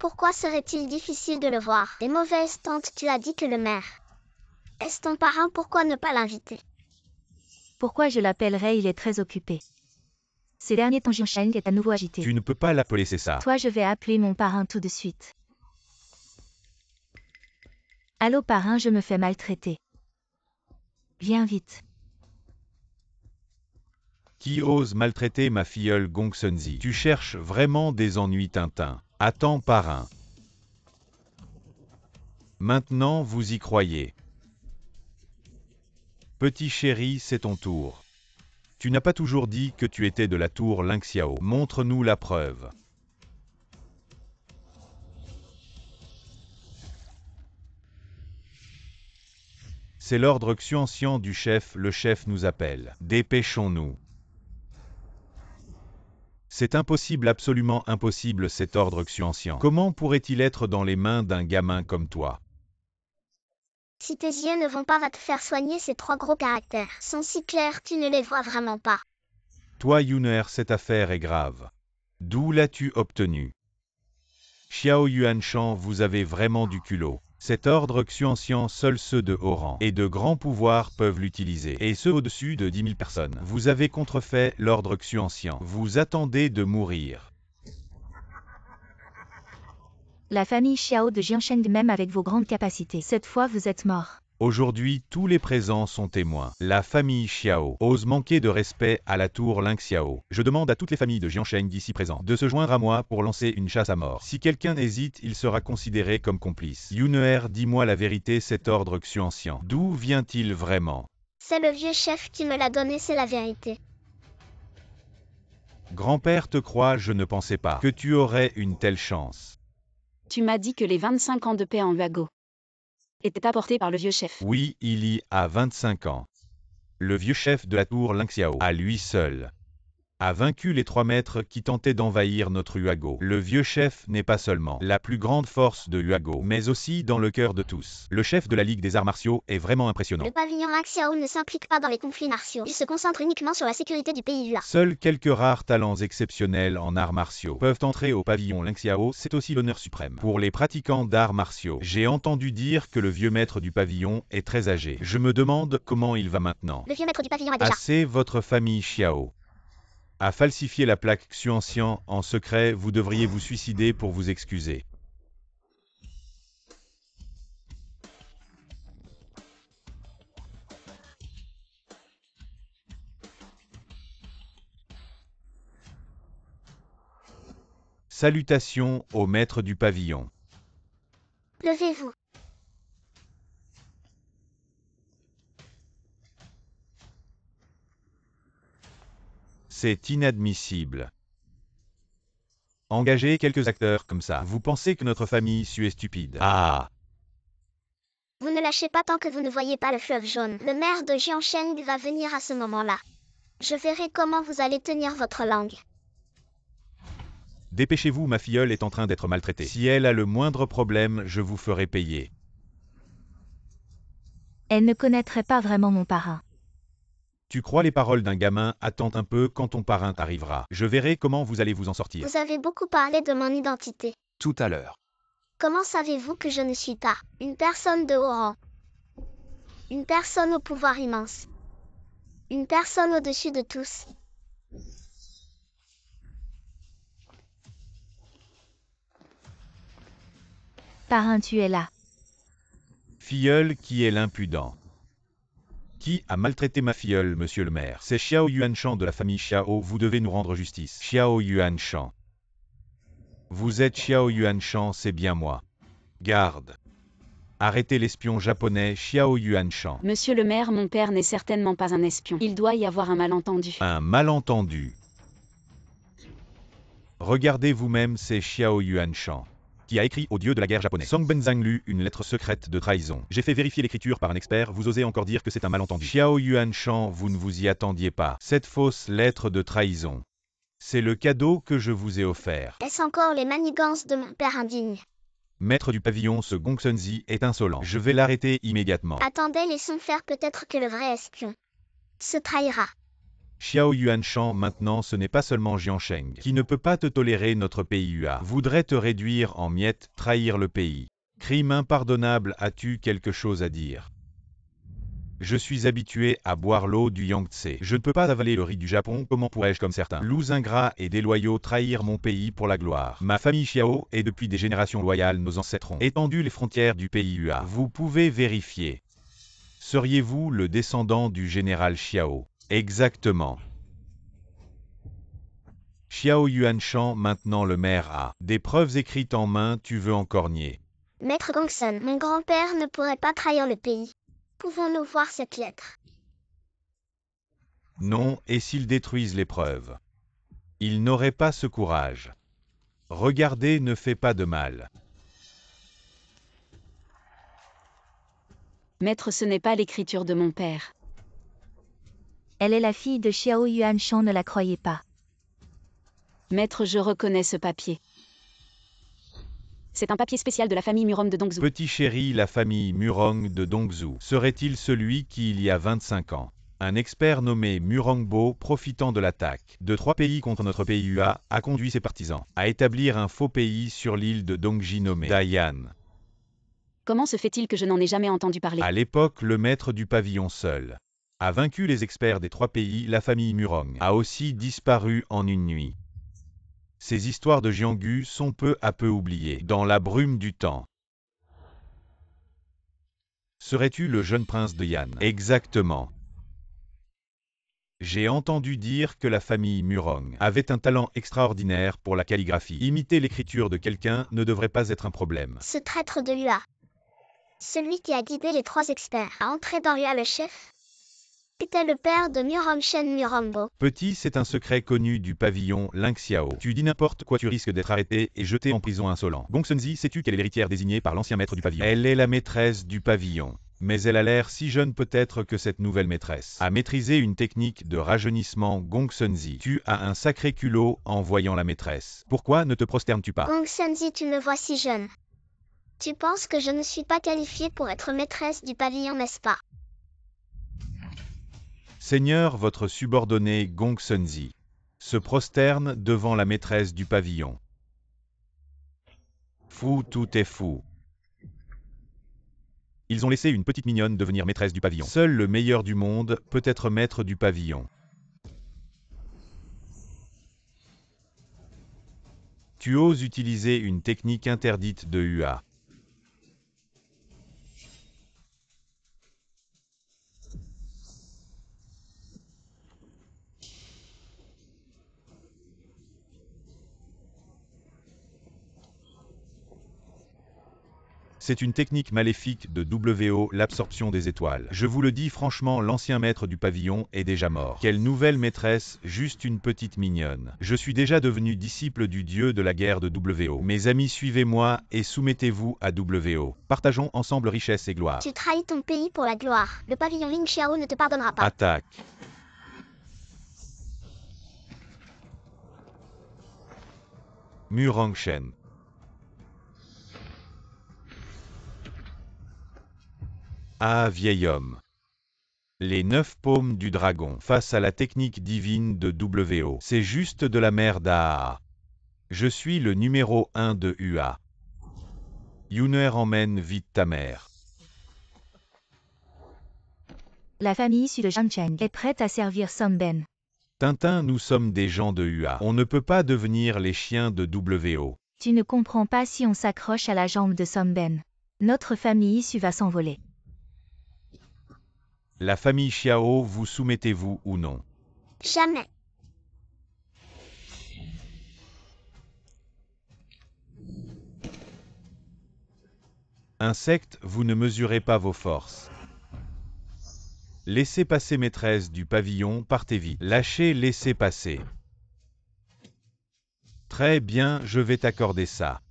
S2: Pourquoi serait-il difficile de le voir? Des mauvaises tantes, tu as dit que le maire est ton parrain, pourquoi ne pas l'inviter?
S4: Pourquoi je l'appellerai? Il est très occupé. Ces derniers temps, Jiansheng est à nouveau agité.
S1: Tu ne peux pas l'appeler, c'est ça.
S4: Toi, je vais appeler mon parrain tout de suite. Allô parrain, je me fais maltraiter. Viens vite.
S1: Qui ose maltraiter ma filleule Gong Sunzi? Tu cherches vraiment des ennuis, Tintin. Attends, parrain. Maintenant, vous y croyez. Petit chéri, c'est ton tour. Tu n'as pas toujours dit que tu étais de la tour Lingxiao. Montre-nous la preuve. C'est l'ordre Xuanxian du chef, le chef nous appelle. Dépêchons-nous. C'est impossible, absolument impossible cet ordre Xuanxian. Comment pourrait-il être dans les mains d'un gamin comme toi?
S2: Si tes yeux ne vont pas, va te faire soigner. Ces 3 gros caractères sont si clairs, tu ne les vois vraiment pas.
S1: Toi Yuner, cette affaire est grave. D'où l'as-tu obtenu? Xiao Yuanshan, vous avez vraiment du culot. Cet ordre Xuanxian, seuls ceux de haut rang et de grand pouvoir peuvent l'utiliser, et ceux au-dessus de 10 000 personnes. Vous avez contrefait l'ordre Xuanxian. Vous attendez de mourir.
S4: La famille Xiao de Jiansheng, même avec vos grandes capacités, cette fois vous êtes mort.
S1: Aujourd'hui, tous les présents sont témoins. La famille Xiao ose manquer de respect à la tour Lingxiao. Je demande à toutes les familles de Jiansheng d'ici présentes de se joindre à moi pour lancer une chasse à mort. Si quelqu'un hésite, il sera considéré comme complice. Yuner, dis-moi la vérité, cet ordre Xuanxian, d'où vient-il vraiment?
S2: C'est le vieux chef qui me l'a donné, c'est la vérité.
S1: Grand-père te croit, je ne pensais pas que tu aurais une telle chance.
S3: Tu m'as dit que les 25 ans de paix en Huago étaient apportés par le vieux chef.
S1: Oui, il y a 25 ans. Le vieux chef de la tour Lingxiao, à lui seul, a vaincu les 3 maîtres qui tentaient d'envahir notre Huago. Le vieux chef n'est pas seulement la plus grande force de Huago, mais aussi dans le cœur de tous. Le chef de la Ligue des arts martiaux est vraiment impressionnant.
S2: Le pavillon Lingxiao ne s'implique pas dans les conflits martiaux. Il se concentre uniquement sur la sécurité du pays Hua.
S1: Seuls quelques rares talents exceptionnels en arts martiaux peuvent entrer au pavillon Lingxiao, c'est aussi l'honneur suprême. Pour les pratiquants d'arts martiaux, j'ai entendu dire que le vieux maître du pavillon est très âgé. Je me demande comment il va maintenant.
S2: Le vieux maître du pavillon est déjà...
S1: Assez, votre famille Xiao a falsifié la plaque Xuanxian en secret, vous devriez vous suicider pour vous excuser. Salutations au maître du pavillon.
S2: Levez-vous.
S1: C'est inadmissible. Engagez quelques acteurs comme ça. Vous pensez que notre famille issue est stupide? Ah!
S2: Vous ne lâchez pas tant que vous ne voyez pas le fleuve jaune. Le maire de Jiansheng va venir à ce moment-là. Je verrai comment vous allez tenir votre langue.
S1: Dépêchez-vous, ma filleule est en train d'être maltraitée. Si elle a le moindre problème, je vous ferai payer.
S4: Elle ne connaîtrait pas vraiment mon parrain.
S1: Tu crois les paroles d'un gamin? Attends un peu, quand ton parrain arrivera. Je verrai comment vous allez vous en sortir.
S2: Vous avez beaucoup parlé de mon identité.
S1: Tout à l'heure.
S2: Comment savez-vous que je ne suis pas une personne de haut rang? Une personne au pouvoir immense. Une personne au-dessus de tous.
S4: Parrain, tu es là.
S1: Filleule, qui est l'impudent? Qui a maltraité ma filleule, monsieur le maire? C'est Xiao Yuanshan de la famille Xiao, vous devez nous rendre justice. Xiao Yuanshan. Vous êtes Xiao Yuanshan, c'est bien moi. Garde. Arrêtez l'espion japonais Xiao Yuanshan.
S3: Monsieur le maire, mon père n'est certainement pas un espion. Il doit y avoir un malentendu.
S1: Un malentendu. Regardez vous-même, c'est Xiao Yuanshan qui a écrit au dieu de la guerre japonais Song Benzang-lu une lettre secrète de trahison. J'ai fait vérifier l'écriture par un expert, vous osez encore dire que c'est un malentendu. Xiao Yuanshan, vous ne vous y attendiez pas. Cette fausse lettre de trahison, c'est le cadeau que je vous ai offert.
S2: Est-ce encore les manigances de mon père indigne?
S1: Maître du pavillon, ce Gong Sunzi est insolent. Je vais l'arrêter immédiatement.
S2: Attendez, laissons faire, peut-être que le vrai espion se trahira.
S1: Xiao Yuanshan, maintenant ce n'est pas seulement Jiansheng qui ne peut pas te tolérer, notre pays Hua voudrait te réduire en miettes, trahir le pays. Crime impardonnable, as-tu quelque chose à dire? Je suis habitué à boire l'eau du Yangtze. Je ne peux pas avaler le riz du Japon, comment pourrais-je comme certains loups ingrats et déloyaux trahir mon pays pour la gloire? Ma famille Xiao est depuis des générations loyales, nos ancêtres ont étendu les frontières du pays Hua. Vous pouvez vérifier. Seriez-vous le descendant du général Xiao? Exactement. Xiao Yuanshan, maintenant le maire a des preuves écrites en main, tu veux encore nier?
S2: Maître Gongsun, mon grand-père ne pourrait pas trahir le pays. Pouvons-nous voir cette lettre?
S1: Non, et s'ils détruisent les preuves? Ils n'auraient pas ce courage. Regarder ne fait pas de mal.
S3: Maître, ce n'est pas l'écriture de mon père.
S4: Elle est la fille de Xiao Yuan Shan, ne la croyez pas.
S3: Maître, je reconnais ce papier. C'est un papier spécial de la famille Murong de Dongzhou.
S1: Petit chéri, la famille Murong de Dongzhou serait-il celui qui, il y a 25 ans, un expert nommé Murongbo, profitant de l'attaque de 3 pays contre notre pays UA, a conduit ses partisans à établir un faux pays sur l'île de Dongji nommé Dayan.
S3: Comment se fait-il que je n'en ai jamais entendu parler?
S1: À l'époque, le maître du pavillon seul a vaincu les experts des 3 pays. La famille Murong a aussi disparu en une nuit. Ces histoires de Jianggu sont peu à peu oubliées dans la brume du temps. Serais-tu le jeune prince de Yan? Exactement. J'ai entendu dire que la famille Murong avait un talent extraordinaire pour la calligraphie. Imiter l'écriture de quelqu'un ne devrait pas être un problème.
S2: Ce traître de Hua. Celui qui a guidé les 3 experts à entrer dans Hua le chef, était le père de Murongchen Murongbo.
S1: Petit, c'est un secret connu du pavillon Lingxiao. Tu dis n'importe quoi, tu risques d'être arrêté et jeté en prison insolent. Gongsunzi, sais-tu quelle est l'héritière désignée par l'ancien maître du pavillon? Elle est la maîtresse du pavillon. Mais elle a l'air si jeune, peut-être que cette nouvelle maîtresse a maîtrisé une technique de rajeunissement. Gongsunzi, tu as un sacré culot en voyant la maîtresse. Pourquoi ne te prosternes-tu pas?
S2: Gongsunzi, tu me vois si jeune. Tu penses que je ne suis pas qualifiée pour être maîtresse du pavillon, n'est-ce pas?
S1: Seigneur, votre subordonné Gongsunzi se prosterne devant la maîtresse du pavillon. Fou, tout est fou. Ils ont laissé une petite mignonne devenir maîtresse du pavillon. Seul le meilleur du monde peut être maître du pavillon. Tu oses utiliser une technique interdite de Hua. C'est une technique maléfique de WO, l'absorption des étoiles. Je vous le dis franchement, l'ancien maître du pavillon est déjà mort. Quelle nouvelle maîtresse, juste une petite mignonne. Je suis déjà devenu disciple du dieu de la guerre de WO. Mes amis, suivez-moi et soumettez-vous à WO. Partageons ensemble richesse et gloire.
S2: Tu trahis ton pays pour la gloire. Le pavillon Lingxiao ne te pardonnera pas.
S1: Attaque. Murongchen. Ah, vieil homme. Les 9 paumes du dragon face à la technique divine de WO. C'est juste de la merde à... Je suis le numéro 1 de Hua. Yuner, emmène vite ta mère.
S4: La famille issue de Shancheng est prête à servir Somben.
S1: Tintin, nous sommes des gens de Hua. On ne peut pas devenir les chiens de WO.
S4: Tu ne comprends pas si on s'accroche à la jambe de Somben. Notre famille issue va s'envoler.
S1: La famille Xiao, vous soumettez-vous ou non?
S2: Jamais.
S1: Insectes, vous ne mesurez pas vos forces. Laissez passer, maîtresse du pavillon, partez vite. Lâchez, laissez passer. Très bien, je vais t'accorder ça.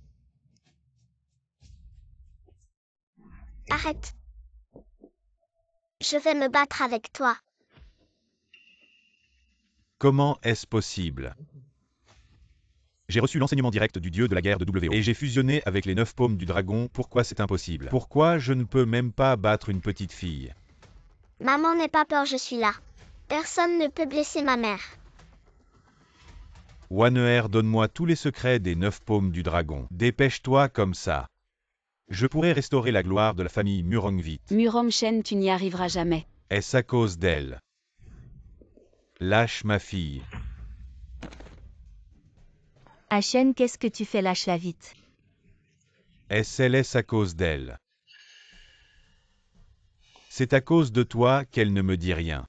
S2: Arrête. Je vais me battre avec toi.
S1: Comment est-ce possible? J'ai reçu l'enseignement direct du dieu de la guerre de WO et j'ai fusionné avec les 9 paumes du dragon. Pourquoi c'est impossible? Pourquoi je ne peux même pas battre une petite fille?
S2: Maman, n'aie pas peur, je suis là. Personne ne peut blesser ma mère.
S1: Waner, donne-moi tous les secrets des 9 paumes du dragon. Dépêche-toi comme ça. Je pourrais restaurer la gloire de la famille Murong vite.
S3: Murongchen, tu n'y arriveras jamais.
S1: Est-ce à cause d'elle? Lâche ma fille.
S4: Ashen, qu'est-ce que tu fais? Lâche-la vite.
S1: Est-ce à cause d'elle? C'est à cause de toi qu'elle ne me dit rien.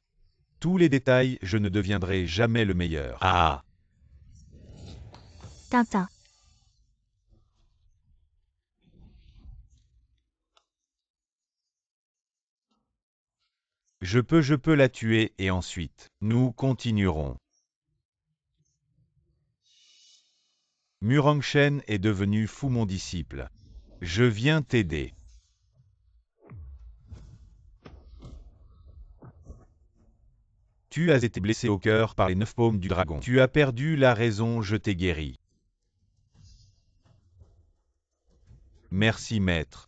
S1: Tous les détails, je ne deviendrai jamais le meilleur. Ah!
S4: Tintin.
S1: Je peux la tuer et ensuite, nous continuerons. Murongchen est devenu fou, mon disciple. Je viens t'aider. Tu as été blessé au cœur par les 9 paumes du dragon. Tu as perdu la raison, je t'ai guéri. Merci maître.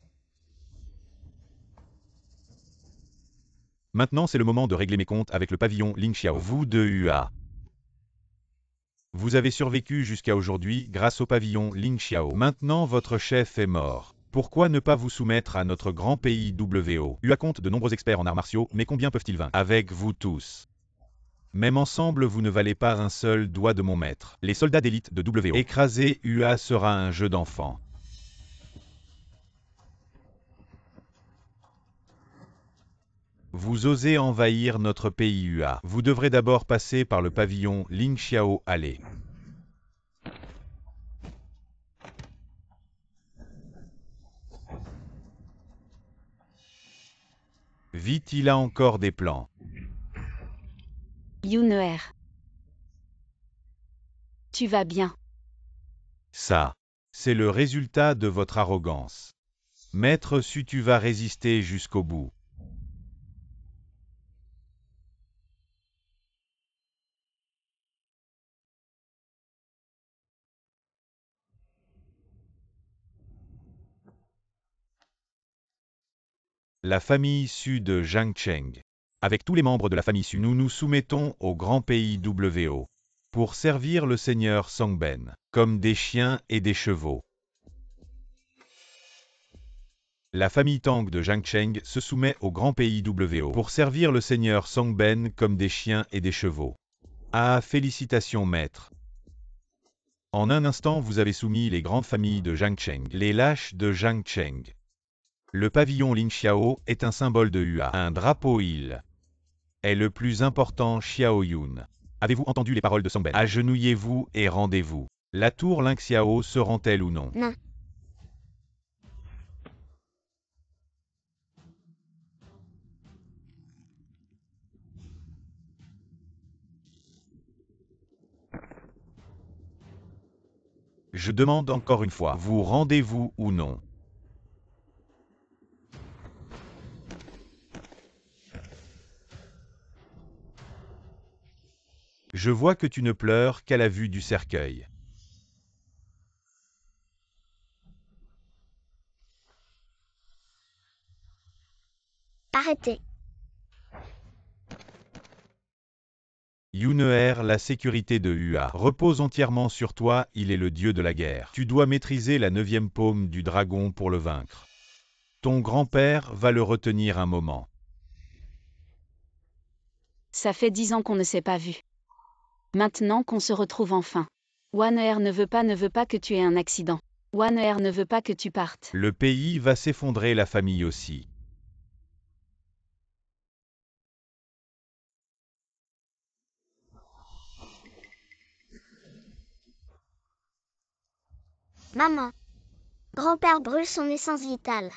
S1: Maintenant c'est le moment de régler mes comptes avec le pavillon Ling Xiao. Vous deux UA. Vous avez survécu jusqu'à aujourd'hui grâce au pavillon Ling Xiao. Maintenant votre chef est mort. Pourquoi ne pas vous soumettre à notre grand pays WO? UA compte de nombreux experts en arts martiaux, mais combien peuvent-ils vaincre? Avec vous tous. Même ensemble vous ne valez pas un seul doigt de mon maître. Les soldats d'élite de WO. Écraser UA sera un jeu d'enfant. Vous osez envahir notre pays UA. Vous devrez d'abord passer par le pavillon Ling Xiao. Allez. Vite, il a encore des plans.
S3: Yuneer. Tu vas bien.
S1: Ça, c'est le résultat de votre arrogance. Maître Su, tu vas résister jusqu'au bout. La famille Su de Zhang Cheng. Avec tous les membres de la famille Su, nous nous soumettons au grand pays WO. Pour servir le seigneur Songben, comme des chiens et des chevaux. La famille Tang de Zhang Cheng se soumet au grand pays WO. Pour servir le seigneur Songben comme des chiens et des chevaux. Ah, félicitations maître. En un instant vous avez soumis les grandes familles de Zhang Cheng, les lâches de Zhang Cheng. Le pavillon Ling Xiao est un symbole de UA. Un drapeau il est le plus important Xiao Yun. Avez-vous entendu les paroles de Songben? Agenouillez-vous et rendez-vous. La tour Ling Xiao se rend-elle ou non?
S2: Non.
S1: Je demande encore une fois, vous rendez-vous ou non? Je vois que tu ne pleures qu'à la vue du cercueil.
S2: Arrêtez.
S1: Yuneer, la sécurité de UA repose entièrement sur toi, il est le dieu de la guerre. Tu dois maîtriser la 9e paume du dragon pour le vaincre. Ton grand-père va le retenir un moment.
S3: Ça fait 10 ans qu'on ne s'est pas vu. Maintenant qu'on se retrouve enfin. Waneer ne veut pas que tu aies un accident. Waneer ne veut pas que tu partes.
S1: Le pays va s'effondrer, la famille aussi.
S2: Maman. Grand-père brûle son essence vitale.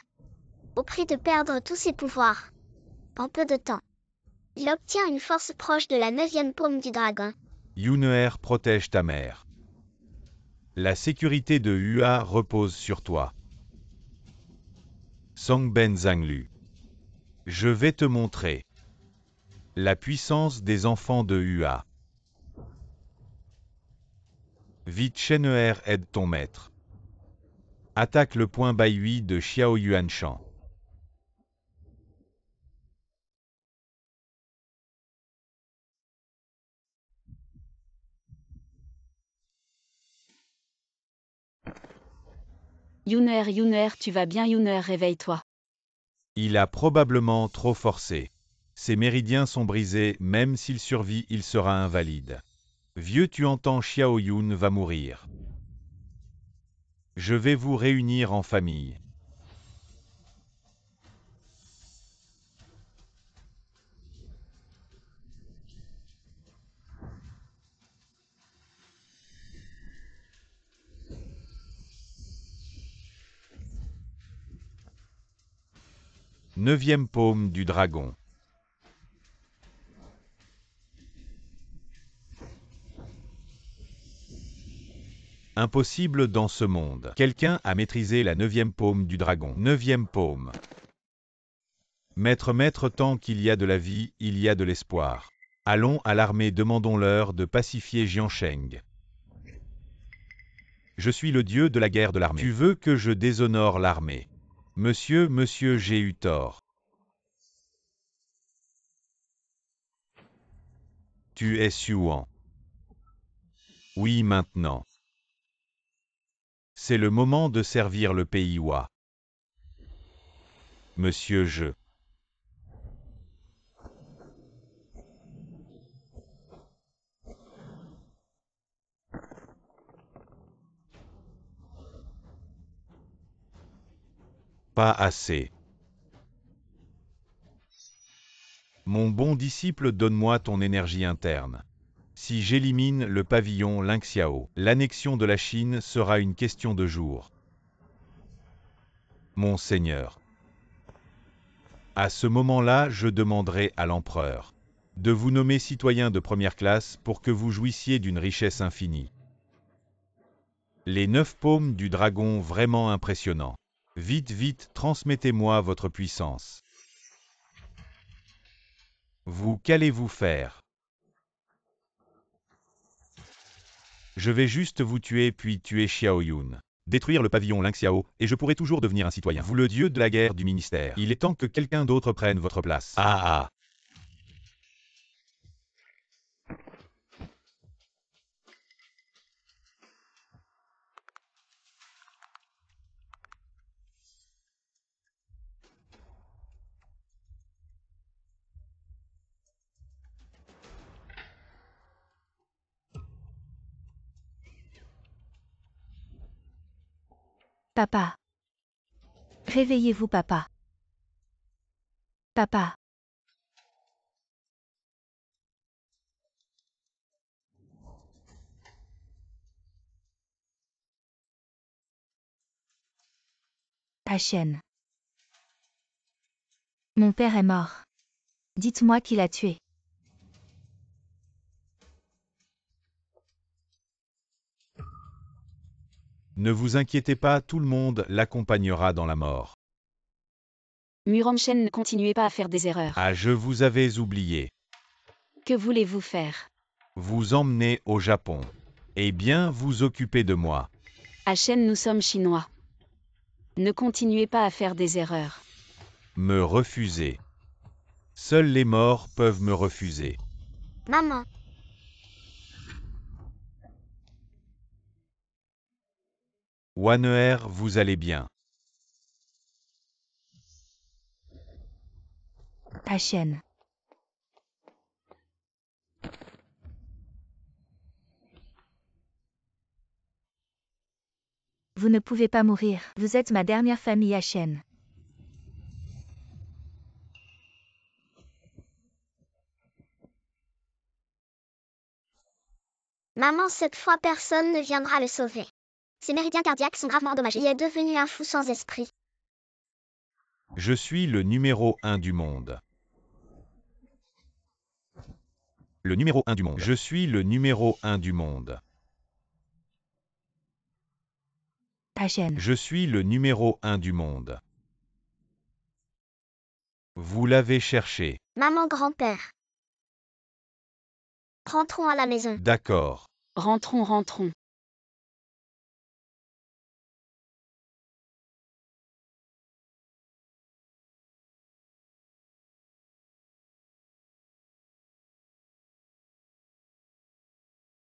S2: Au prix de perdre tous ses pouvoirs. En peu de temps. Il obtient une force proche de la 9e paume du dragon.
S1: Yuneer protège ta mère. La sécurité de UA repose sur toi. Songben Zhanglu. Je vais te montrer la puissance des enfants de UA. Vite Sheneer, aide ton maître. Attaque le point Baiyui de Xiao Yuanshan.
S3: Yuneer, tu vas bien Yuneer, réveille-toi.
S1: Il a probablement trop forcé. Ses méridiens sont brisés, même s'il survit, il sera invalide. Vieux, tu entends, Xiao Yun va mourir. Je vais vous réunir en famille. Neuvième paume du dragon. Impossible dans ce monde. Quelqu'un a maîtrisé la 9e paume du dragon. 9e paume. Maître, tant qu'il y a de la vie, il y a de l'espoir. Allons à l'armée, demandons-leur de pacifier Jiansheng. Je suis le dieu de la guerre de l'armée. Tu veux que je déshonore l'armée? Monsieur, j'ai eu tort. Tu es Xuan. Oui, maintenant. C'est le moment de servir le pays Wa. Monsieur, je. Pas assez. Mon bon disciple, donne-moi ton énergie interne. Si j'élimine le pavillon Lingxiao, l'annexion de la Chine sera une question de jours. Mon Seigneur. À ce moment-là, je demanderai à l'empereur de vous nommer citoyen de première classe pour que vous jouissiez d'une richesse infinie. Les 9 paumes du dragon vraiment impressionnants. Vite, vite, transmettez-moi votre puissance. Vous, qu'allez-vous faire? Je vais juste vous tuer puis tuer Xiaoyun. Détruire le pavillon Lingxiao, et je pourrai toujours devenir un citoyen. Vous le dieu de la guerre du ministère. Il est temps que quelqu'un d'autre prenne votre place. Ah.
S4: Papa. Réveillez-vous, papa. Papa. Hachen. Mon père est mort. Dites-moi qui l'a tué.
S1: Ne vous inquiétez pas, tout le monde l'accompagnera dans la mort.
S3: Murong-Shen, ne continuez pas à faire des erreurs.
S1: Ah, je vous avais oublié.
S3: Que voulez-vous faire?
S1: Vous emmener au Japon. Eh bien, vous occupez de moi.
S3: À Shen, nous sommes chinois. Ne continuez pas à faire des erreurs.
S1: Me refuser. Seuls les morts peuvent me refuser.
S2: Maman.
S1: Waneer, vous allez bien.
S4: Hachen. Vous ne pouvez pas mourir. Vous êtes ma dernière famille Hachen.
S2: Maman, cette fois personne ne viendra le sauver. Ses méridiens cardiaques sont gravement endommagés. Il est devenu un fou sans esprit.
S1: Je suis le numéro 1 du monde. Le numéro 1 du monde. Je suis le numéro 1 du monde.
S4: Hachen.
S1: Je suis le numéro 1 du monde. Vous l'avez cherché.
S2: Maman, grand-père. Rentrons à la maison.
S1: D'accord.
S3: Rentrons.